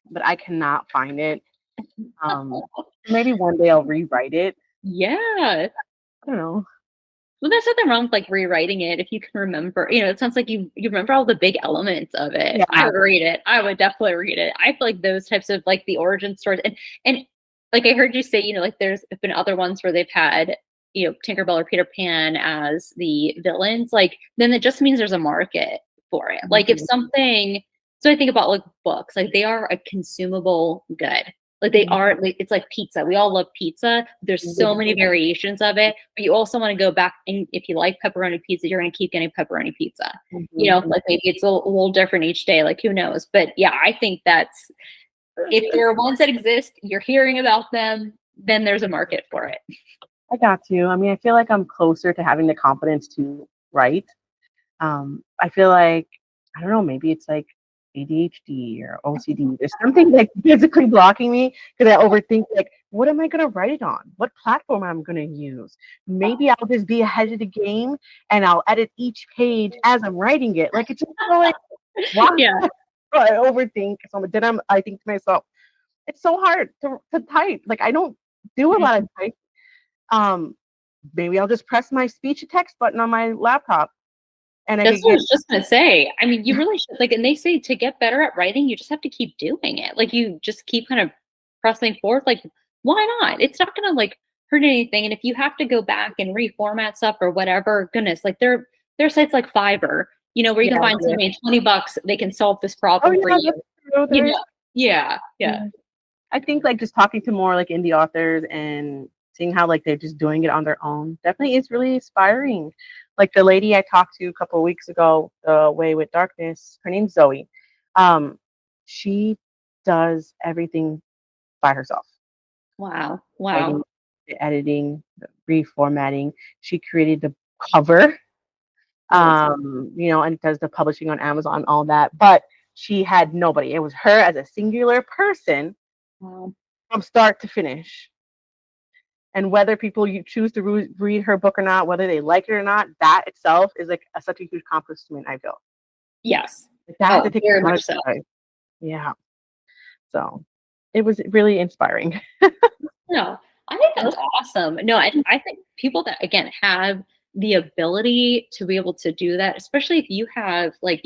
but I cannot find it. Maybe one day I'll rewrite it. Yeah. I don't know. Well, there's nothing wrong with like rewriting it if you can remember. You know, it sounds like you remember all the big elements of it. Yeah. I would read it. I would definitely read it. I feel like those types of like the origin stories, and like I heard you say, you know, like there's been other ones where they've had Tinkerbell or Peter Pan as the villains, like then it just means there's a market for it. Like if something, so I think about like books, like they are a consumable good. Like they are, like, it's like pizza. We all love pizza. There's so many variations of it, but you also want to go back, and if you like pepperoni pizza, you're going to keep getting pepperoni pizza. Like maybe it's a little different each day, like who knows? But yeah, I think that's, if there are ones that exist, you're hearing about them, then there's a market for it. I got you. I mean, I feel like I'm closer to having the confidence to write. I feel like, I don't know, maybe it's like ADHD or OCD. There's something like physically blocking me because I overthink, like, what am I going to write it on? What platform am I going to use? Maybe I'll just be ahead of the game and I'll edit each page as I'm writing it. Like, it's just so like, why? Yeah. I overthink. So then I think to myself, it's so hard to type. Like, I don't do a lot of type. Maybe I'll just press my speech to text button on my laptop. And that's what I was just gonna say. I mean, you really should, like, and they say to get better at writing, you just have to keep doing it. Like you just keep kind of pressing forward. Like, why not? It's not gonna like hurt anything. And if you have to go back and reformat stuff or whatever, goodness, like there are sites like Fiverr, where you can find somebody $20, they can solve this problem for you. Yeah. I think like just talking to more like indie authors and seeing how like they're just doing it on their own definitely is really inspiring. Like the lady I talked to a couple of weeks ago, The Way with Darkness, her name's Zoe. She does everything by herself. Wow. Writing, the editing, the reformatting. She created the cover, and does the publishing on Amazon, all that. But she had nobody. It was her as a singular person from start to finish. And whether people you choose to read her book or not, whether they like it or not, that itself is like such a huge accomplishment, I feel. Yes. Like that very much so. Yeah. So it was really inspiring. No, I think that's awesome. No, I think people that, again, have the ability to be able to do that, especially if you have like,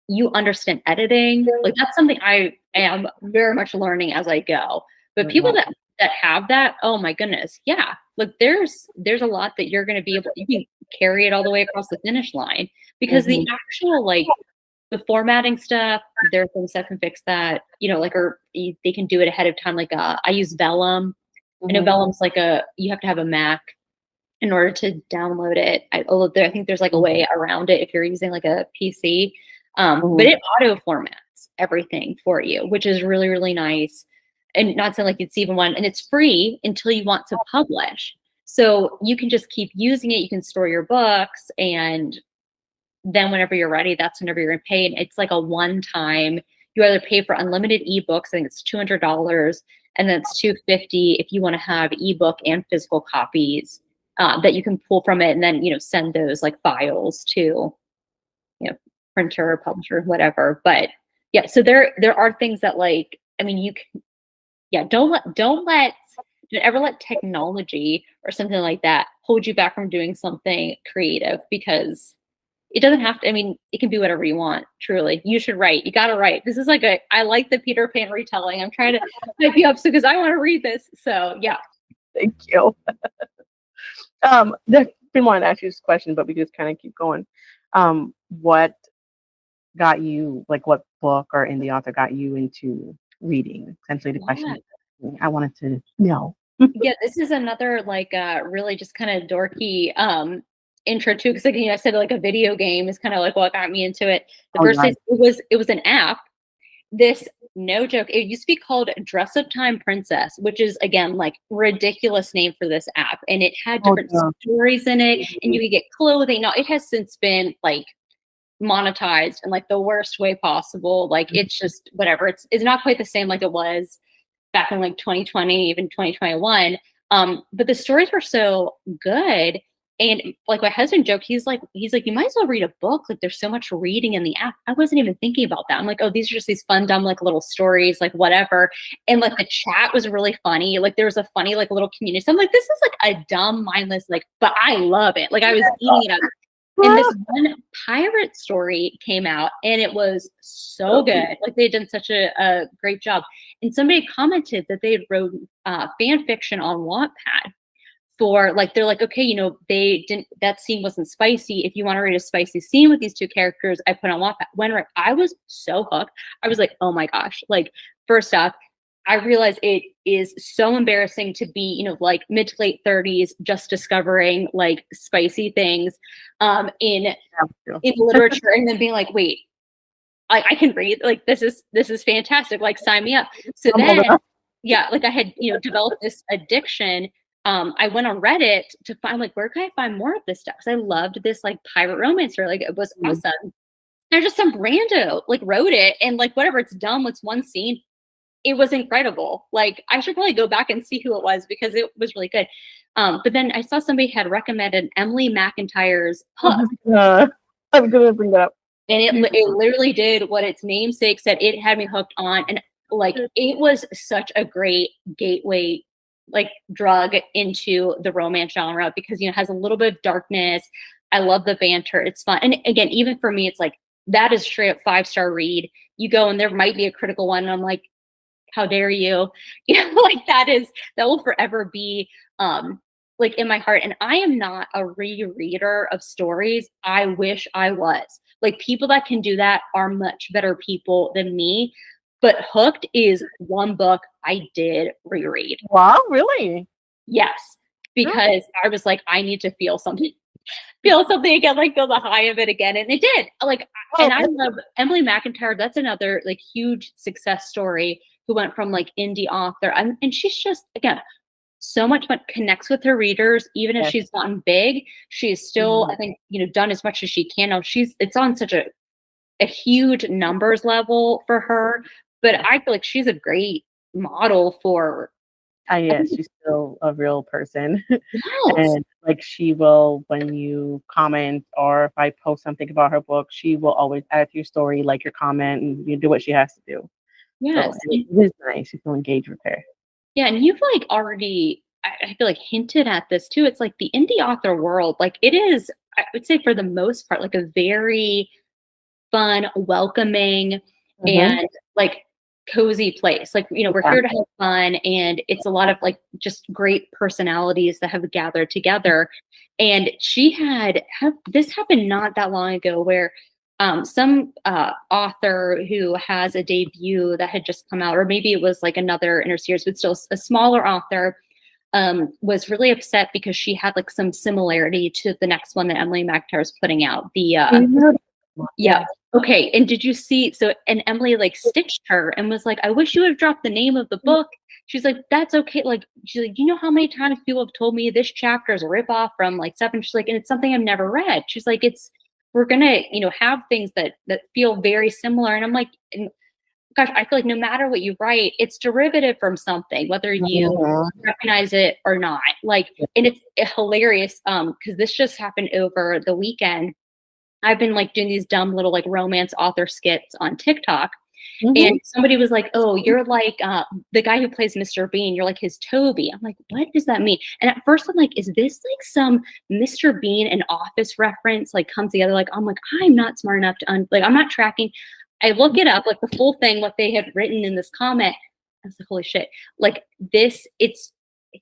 you understand editing, like that's something I am very much learning as I go. But people that have that, oh my goodness, yeah, like there's a lot that you're going to be able, you can carry it all the way across the finish line, because the actual like the formatting stuff, there are things that can fix that, or they can do it ahead of time. Like I use Vellum. I know Vellum's like you have to have a Mac in order to download it. I think there's like a way around it if you're using like a PC. But it auto formats everything for you, which is really, really nice. And not saying like it's even one, and it's free until you want to publish. So you can just keep using it. You can store your books, and then whenever you're ready, that's whenever you're gonna pay. And it's like a one-time, you either pay for unlimited ebooks, I think it's $200, and then it's $250 if you want to have ebook and physical copies that you can pull from it, and then send those like files to printer, publisher, whatever. But yeah, so there are things that, like, I mean, you can, don't ever let technology or something like that hold you back from doing something creative, because it doesn't have to, I mean, it can be whatever you want. Truly, you should write. You got to write. This is like I like the Peter Pan retelling. I'm trying to hype you up because I want to read this. So yeah. Thank you. I've been wanting to ask you this question, but we just kind of keep going. What got you, like, what book or indie author got you into reading? Essentially, the question I wanted to know. Yeah, this is another like really just kind of dorky intro too, because like I said, like a video game is kind of like what got me into it. The first thing, it was an app. This, no joke, it used to be called Dress Up Time Princess, which is, again, like ridiculous name for this app, and it had different stories in it, and you could get clothing. Now it has since been like monetized in like the worst way possible. Like it's just whatever. It's not quite the same like it was back in like 2020, even 2021. But the stories were so good. And like my husband joked, he's like, you might as well read a book. Like there's so much reading in the app. I wasn't even thinking about that. I'm like, oh, these are just these fun, dumb, like little stories, like whatever. And like the chat was really funny. Like there was a funny, like little community. So I'm like, this is like a dumb, mindless, like, but I love it. Like I was eating it up. And this one pirate story came out, and it was so good. Like they had done such a great job. And somebody commented that they had wrote fan fiction on Wattpad for like, they're like, okay, that scene wasn't spicy. If you want to read a spicy scene with these two characters, I put on Wattpad. When I was so hooked, I was like, oh my gosh. Like, first off, I realized it is so embarrassing to be, like mid to late 30s, just discovering like spicy things in literature, and then being like, wait, I can read, like, this is fantastic, like, sign me up. So then, yeah, like I had, developed this addiction. I went on Reddit to find like, where can I find more of this stuff? Because I loved this like pirate romance story. Like, it was awesome. And just some rando like wrote it, and like, whatever, it's dumb. It's one scene. It was incredible. Like, I should probably go back and see who it was, because it was really good. But then I saw somebody had recommended Emily McIntyre's Hook. I'm gonna bring that up. And it literally did what its namesake said. It had me hooked on, and like, it was such a great gateway like drug into the romance genre, because it has a little bit of darkness. I love the banter. It's fun. And again, even for me, it's like, that is straight up 5-star read. You go and there might be a critical one, and I'm like, how dare you? Like, that will forever be like in my heart. And I am not a rereader of stories. I wish I was. Like, people that can do that are much better people than me. But Hooked is one book I did reread. Wow, really? Yes, because I was like, I need to feel something again, like feel the high of it again. And it did. Like, and I love Emily McIntyre. That's another like huge success story, who went from like indie author. And she's just, again, so much fun, connects with her readers. Even if she's gotten big, she's still, I think, done as much as she can. Now it's on such a huge numbers level for her, but I feel like she's a great model for. Yes, she's still a real person. Yes. And like, she will, when you comment, or if I post something about her book, she will always add to your story, like your comment, and you do what she has to do. Yes. So it is nice. You feel engaged with her. Yeah, and you've like already, I feel like, hinted at this too. It's like the indie author world, like, it is, I would say, for the most part, like a very fun, welcoming, and like cozy place. Like, we're here to have fun, and it's a lot of like just great personalities that have gathered together. And this happened not that long ago, where some author who has a debut that had just come out, or maybe it was like another inner series, but still a smaller author, was really upset because she had like some similarity to the next one that Emily McIntyre is putting out. Yeah. Okay. And did you see? So, and Emily like stitched her and was like, I wish you would have dropped the name of the book. She's like, that's okay. Like, she's like, you know how many times people have told me this chapter is a ripoff from like 7? She's like, and it's something I've never read. She's like, we're gonna, have things that feel very similar. And I'm like, gosh, I feel like no matter what you write, it's derivative from something, whether you recognize it or not. Like, and it's hilarious because this just happened over the weekend. I've been like doing these dumb little like romance author skits on TikTok. And somebody was like, oh, you're like the guy who plays Mr. Bean. You're like his Toby. I'm like, what does that mean? And at first I'm like, is this like some Mr. Bean and Office reference like come together? Like, I'm like, I'm not smart enough to like, I'm not tracking. I look it up, like the full thing, what they had written in this comment. I was like, holy shit. Like this, it's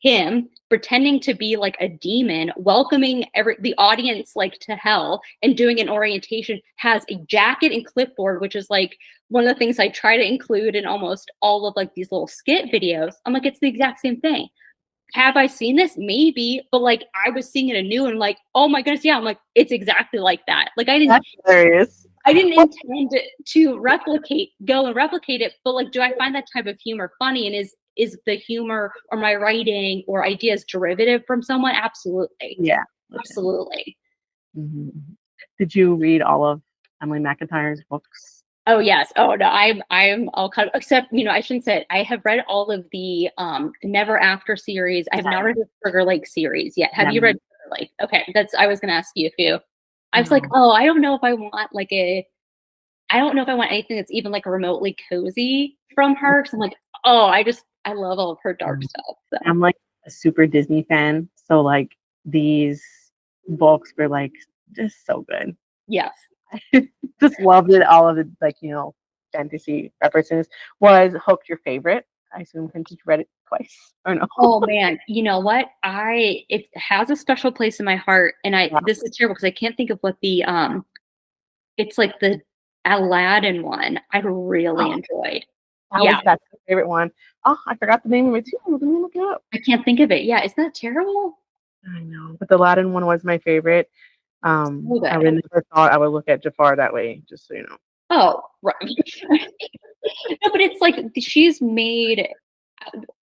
him pretending to be like a demon, welcoming the audience like to hell, and doing an orientation, has a jacket and clipboard, which is like one of the things I try to include in almost all of like these little skit videos. I'm like, it's the exact same thing. Have I seen this? Maybe, but like I was seeing it anew and like, oh my goodness, yeah. I'm like, it's exactly like that. Like I didn't intend to go and replicate it, but like, do I find that type of humor funny? And is the humor or my writing or ideas derivative from someone? Absolutely. Yeah. Absolutely. Did you read all of Emily McIntyre's books? Oh yes. Oh no, I'm all caught up, except, I shouldn't say it. I have read all of the Never After series. I have not read the Sugar Lake series yet. Have you read Sugar Lake? Okay. I was gonna ask you if you. I was like, oh, I don't know if I want anything that's even like remotely cozy from her. So I'm like, oh, I love all of her dark stuff. So. I'm like a super Disney fan, so like these books were like just so good. Yes. Just loved it. All of the like fantasy references. Was Hooked your favorite I assume since you read it twice or no? Oh man, you know what? It has a special place in my heart, and Yeah. this is terrible because I can't think of what the it's like the Aladdin one I really enjoyed. Yeah, That's my favorite one. Oh, I forgot the name of it too. Let me look it up. I can't think of it. Yeah, isn't that terrible? I know, but the Aladdin one was my favorite. I good. really never thought I would look at Jafar that way, just so you know. Oh, right. No, but it's like she's made.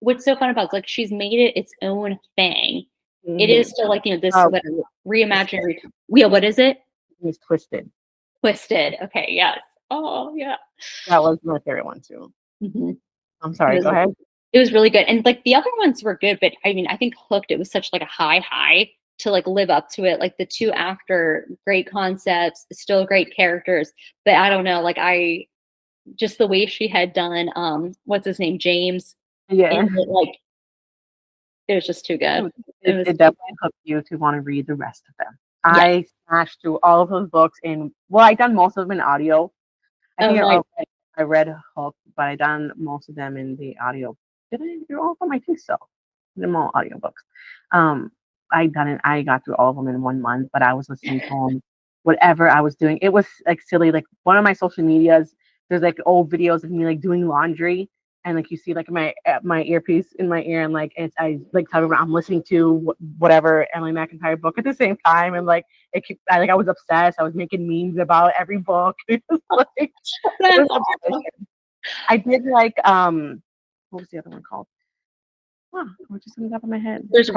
What's so fun about it is like she's made it its own thing. It is still like this Oh, reimagined. Yeah, what is it? it's Twisted. Twisted. Okay, yes. Oh, yeah. That was my favorite one too. hmm I'm sorry. Go ahead. It was really good, and like the other ones were good, but I mean, I think Hooked. It was such like a high to like live up to it. Like the two after, great concepts, still great characters, but I don't know. Like I just the way she had done what's his name, James. Yeah. And like it was just too good. It definitely hooked you to want to read the rest of them. Yeah. I smashed through all of those books I done most of them in audio. I read Hook, but I done most of them in the audio. Did I do all of them? I think so. Them all audiobooks. I got through all of them in 1 month, but I was listening to them whatever I was doing. It was like silly. Like one of my social medias, there's like old videos of me like doing laundry, and like you see like my earpiece in my ear, and like I like tell everyone I'm listening to whatever Emily McIntyre book at the same time, and like I was obsessed. I was making memes about every book. It was like I did like what was the other one called? Huh, we're just on the top of my head. There's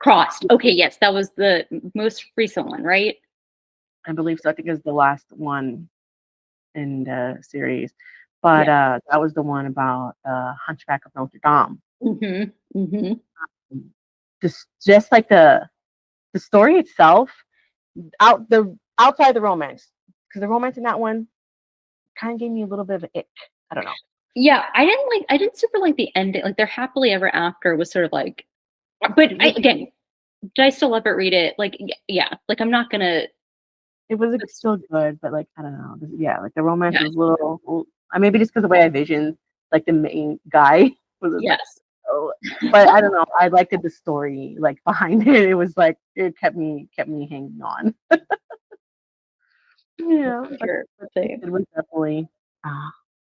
Crossed. Okay, yes, that was the most recent one, right? I believe so. I think it was the last one in the series, but that was the one about Hunchback of Notre Dame. Just like the story itself, outside the romance, because the romance in that one kind of gave me a little bit of an ick. I don't know. Yeah, I didn't super like the ending. Like their happily ever after was sort of like, but again, did I still love it? Read it? Like, yeah, like I'm not gonna. It was still good, but like I don't know. Yeah, like the romance was a little. Maybe just because the way I visioned like the main guy was. Yes. Like, but I don't know. I liked the story like behind it. It was like it kept me hanging on. Yeah, sure. It was definitely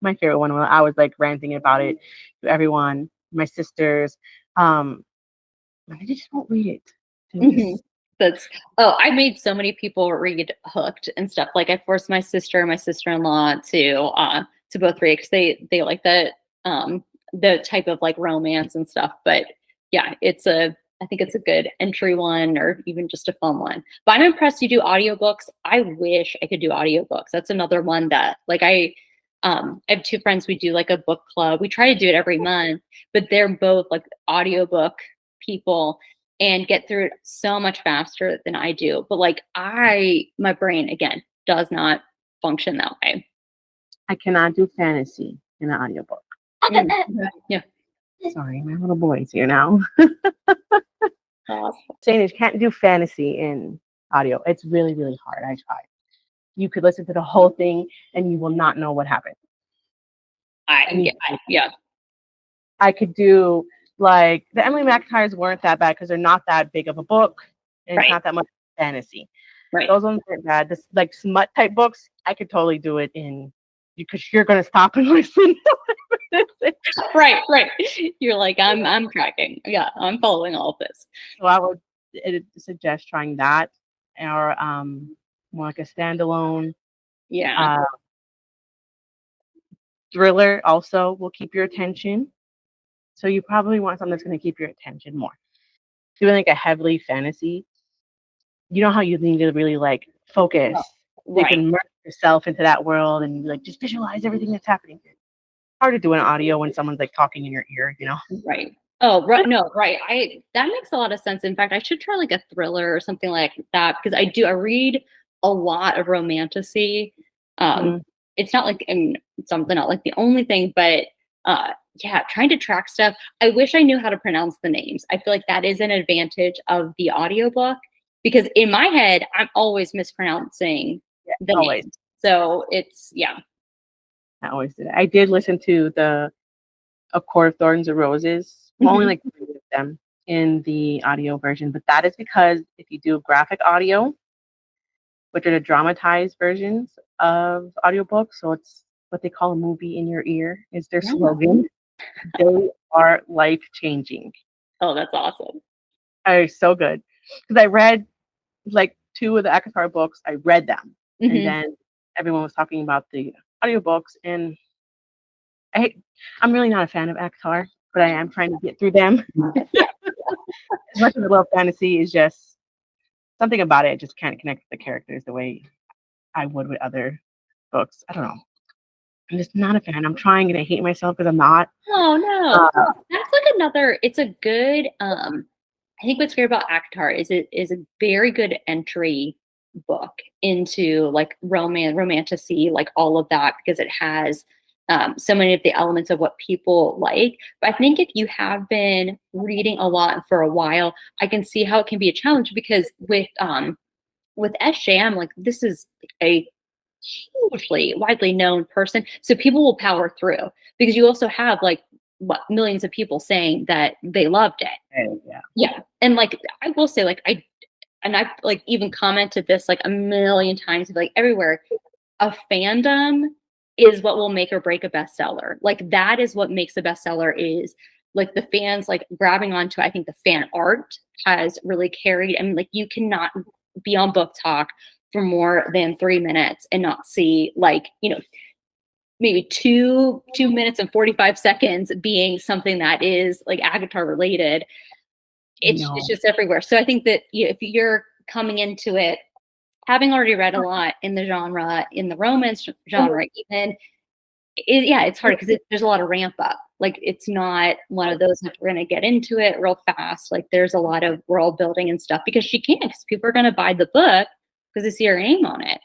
my favorite one. I was like ranting about it to everyone, my sisters. They just won't read it. I made so many people read Hooked and stuff. Like I forced my sister and my sister-in-law to both read because they like the type of like romance and stuff. But yeah, I think it's a good entry one or even just a fun one. But I'm impressed you do audiobooks. I wish I could do audiobooks. That's another one that like I have two friends, we do like a book club. We try to do it every month, but they're both like audiobook people and get through it so much faster than I do. But like my brain again does not function that way. I cannot do fantasy in an audiobook. Yeah. Sorry, my little boy's here now. Saying you can't do fantasy in audio. It's really, really hard. I tried. You could listen to the whole thing and you will not know what happened. Yeah. I could do like the Emily McIntyres weren't that bad because they're not that big of a book and it's not that much fantasy. Right. Those ones weren't bad. This like smut type books, I could totally do it in because you're gonna stop and listen. Right. You're like, I'm tracking. Yeah, I'm following all of this. So I would suggest trying that or more like a standalone. Yeah. Thriller also will keep your attention. So you probably want something that's going to keep your attention more. Doing like a heavily fantasy, you know how you need to really like focus. You can immerse yourself into that world and like just visualize everything that's happening. It's hard to do an audio when someone's like talking in your ear, you know? Right. Oh, right. No, right. That makes a lot of sense. In fact, I should try like a thriller or something like that because I read a lot of romantasy. It's not like something not like the only thing, but yeah, trying to track stuff. I wish I knew how to pronounce the names. I feel like that is an advantage of the audiobook because in my head, I'm always mispronouncing the names. So it's, yeah. I always did. I did listen to the A Court of Thorns and Roses. I'm only like 3 of them in the audio version, but that is because if you do graphic audio, which are the dramatized versions of audiobooks, so it's what they call a movie in your ear is their slogan. They are life changing. Oh, that's awesome. Are so good because I read like 2 of the ACOTAR books. I read them, and then everyone was talking about the audiobooks, and I'm really not a fan of ACOTAR, but I am trying to get through them. As much as I love fantasy, is just something about it. I just can't connect with the characters the way I would with other books. I don't know. I'm just not a fan. I'm trying and I hate myself because I'm not. Oh no. That's like another, it's a good I think what's great about ACOTAR is it is a very good entry book into like romantasy, like all of that, because it has so many of the elements of what people like. But I think if you have been reading a lot for a while, I can see how it can be a challenge because with SJM, like this is a hugely widely known person, so people will power through because you also have like millions of people saying that they loved it. Yeah, and like I will say, like I've like even commented this like a million times, like everywhere. A fandom is what will make or break a bestseller. Like that is what makes a bestseller is like the fans like grabbing onto. I think the fan art has really carried. I mean, like you cannot be on Book Talk for more than 3 minutes and not see like, you know, maybe 2 minutes and 45 seconds being something that is like ACOTAR related. It's just everywhere. So I think that if you're coming into it having already read a lot in the genre, in the romance genre, even it's hard because there's a lot of ramp up. Like it's not one of those that we're going to get into it real fast. Like there's a lot of world building and stuff because she can, because people are going to buy the book because they see her name on it.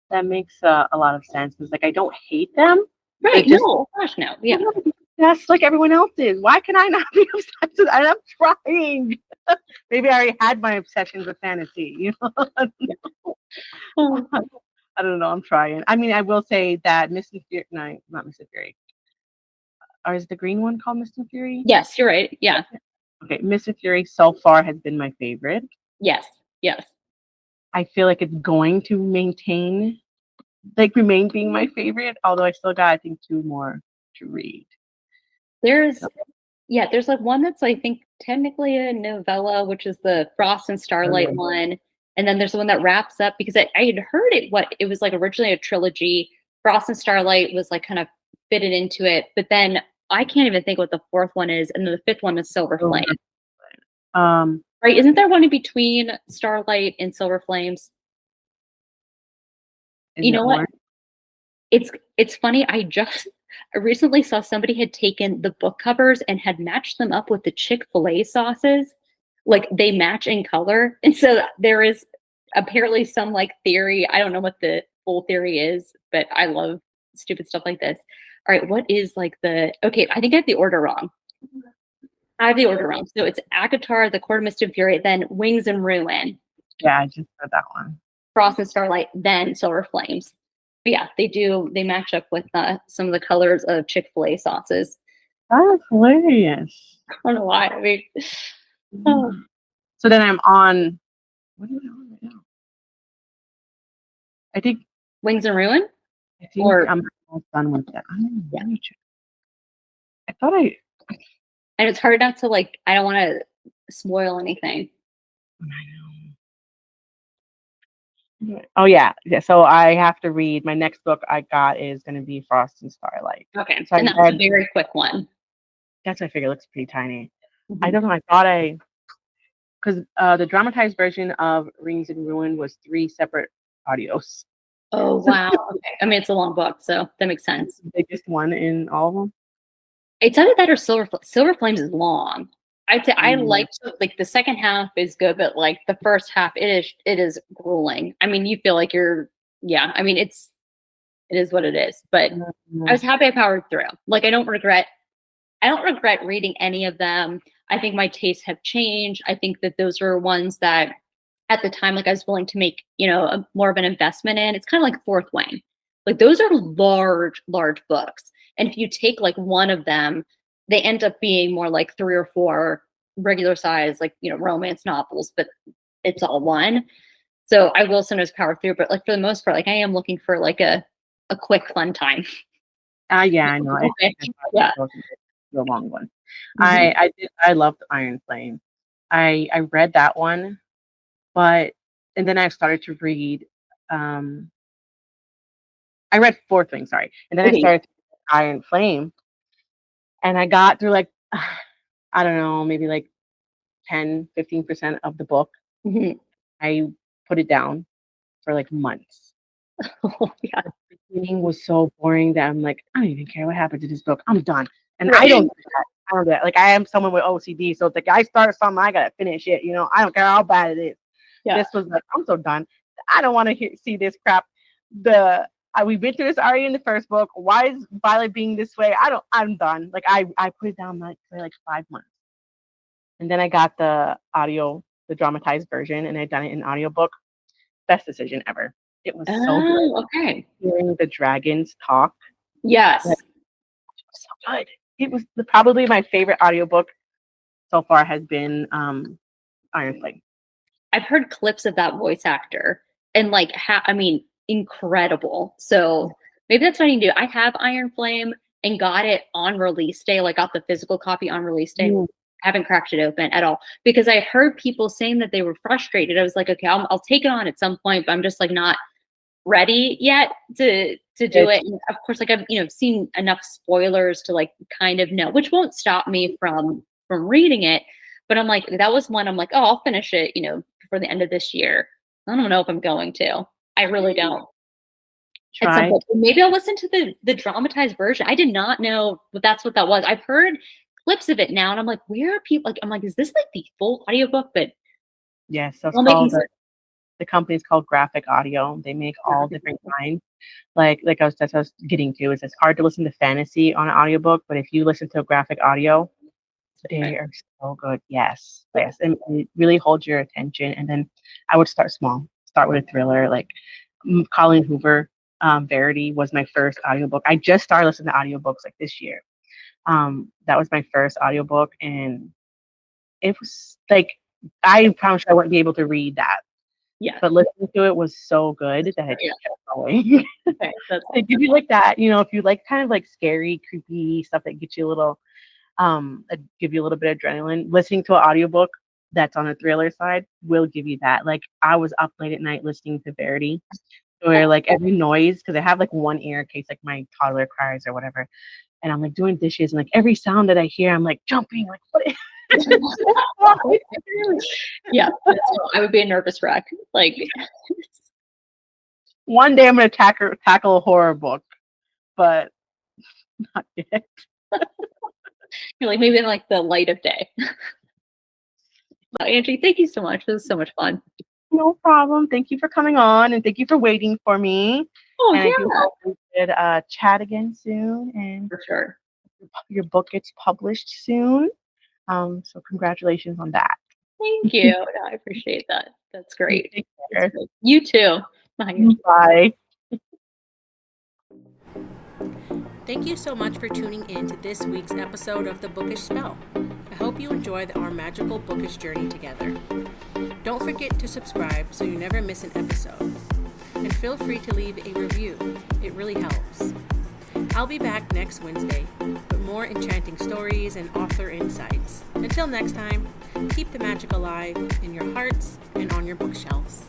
That makes a lot of sense because like I don't hate them. Right. No, gosh, no. Yeah. That's like everyone else is. Why can I not be obsessed with that? I'm trying. Maybe I already had my obsessions with fantasy, you know? I don't know. I'm trying. I mean, I will say that Mr. Fury, no, not Mr. Fury. Or is the green one called Mr. Fury? Yes, you're right. Yeah. Okay, Mr. Fury so far has been my favorite. Yes. Yes. I feel like it's going to remain being my favorite, although I still got, I think, 2 more to read. There's like one that's I think technically a novella, which is the Frost and Starlight one. And then there's the one that wraps up because I had heard it was like originally a trilogy. Frost and Starlight was like kind of fitted into it, but then I can't even think what the 4th one is, and then the 5th one is Silver Flame. Right? Isn't there one in between Starlight and Silver Flames? You know what? It's funny. I recently saw somebody had taken the book covers and had matched them up with the Chick-fil-A sauces. Like they match in color. And so there is apparently some like theory. I don't know what the full theory is, but I love stupid stuff like this. All right. What is like okay, I think I have the order wrong. So it's ACOTAR, the Court of Mist and Fury, then Wings and Ruin. Yeah, I just read that one. Frost and Starlight, then Silver Flames. But yeah, they match up with some of the colors of Chick-fil-A sauces. That's hilarious. I don't know why. I mean, So then I'm on, what am I on right now? I think Wings and Ruin? I think I'm almost done with that. I thought and it's hard not to like, I don't want to spoil anything. I know. Oh yeah. So I have to read, my next book I got is going to be Frost and Starlight. Okay. So and that's a very quick one. That's what I figured. It looks pretty tiny. I don't know. I thought because the dramatized version of Rings and Ruin was 3 separate audios. Oh, wow. Okay. I mean, it's a long book, so that makes sense. The biggest one in all of them? It's either that or Silver Flames is long. I'd say I like the second half is good, but like the first half, it is grueling. I mean, you feel like it is what it is. But I was happy I powered through. Like I don't regret reading any of them. I think my tastes have changed. I think that those were ones that at the time, like I was willing to make, more of an investment in. It's kind of like Fourth Wing. Like those are large, large books. And if you take like one of them, they end up being more like 3 or 4 regular size, like, romance novels, but it's all one. So I will sometimes power through, but like for the most part, like I am looking for like a quick fun time. Yeah, I know. Yeah. The long one. Mhm. I loved Iron Flame. I read that one, and then I started to read. I read Fourth Wing, sorry, and then I Okay. started to read Iron Flame, and I got through like I don't know, maybe like 10-15% of the book. Mhm. I put it down for like months. Oh, yeah. The beginning was so boring that I'm like, I don't even care what happened to this book. I'm done. And I Right. don't do that. I don't do that. Like I am someone with OCD, so it's like I start something, I gotta finish it. I don't care how bad it is. Yeah. This was like, I'm so done. I don't want to see this crap. We've been through this already in the first book. Why is Violet being this way? I'm done. Like I put it down for like 5 months. And then I got the dramatized version, and I done it in audiobook. Best decision ever. It was so good. Oh, okay. Hearing the dragons talk. Yes. Like, it was so good. It was probably my favorite audiobook so far has been Iron Flame. I've heard clips of that voice actor and like, incredible. So maybe that's what I need to do. I have Iron Flame and got it on release day, like got the physical copy on release day. Mm. Haven't cracked it open at all because I heard people saying that they were frustrated. I was like, okay, I'll take it on at some point, but I'm just like not ready yet to do it. And of course, like I've seen enough spoilers to like kind of know, which won't stop me from reading it. But I'm like, that was one I'm like, oh, I'll finish it, before the end of this year. I don't know if I'm going to. I really don't. At some Try. point. Maybe I'll listen to the dramatized version. I did not know that's what that was. I've heard clips of it now, and I'm like, where are people? Like, I'm like, is this like the full audiobook? But Yes, so well, making the company's called Graphic Audio. They make all different kinds. Like that's what I was getting to. Is it's hard to listen to fantasy on an audiobook, but if you listen to a graphic audio, they are so good. Yes, and it really holds your attention. And then I would start small. Start with a thriller, like Colleen Hoover. Verity was my first audiobook. I just started listening to audiobooks like this year. That was my first audiobook, and it was like I promise I wouldn't be able to read that. Yeah. But listening to it was so good that it just kept going. Okay, It gives you like that, if you like kind of like scary, creepy stuff that gets you a little give you a little bit of adrenaline. Listening to an audiobook that's on the thriller side will give you that. Like I was up late at night listening to Verity, where like every noise, because I have like one ear in case like my toddler cries or whatever, and I'm like doing dishes, and like every sound that I hear, I'm like jumping, like what is yeah, I would be a nervous wreck. Like one day I'm gonna tackle a horror book, but not yet. you're like maybe in like the light of day. Well, Angie, thank you so much. This was so much fun. No problem. Thank you for coming on, and thank you for waiting for me. Oh, and yeah. I do hope we could chat again soon, and For sure. your book gets published soon. So congratulations on that. Thank you. No, I appreciate that. That's great. Take care. That's great. You too. Bye. Bye. Thank you so much for tuning in to this week's episode of the Bookish Spell. I hope you enjoy our magical bookish journey together. Don't forget to subscribe so you never miss an episode. And feel free to leave a review. It really helps. I'll be back next Wednesday with more enchanting stories and author insights. Until next time, keep the magic alive in your hearts and on your bookshelves.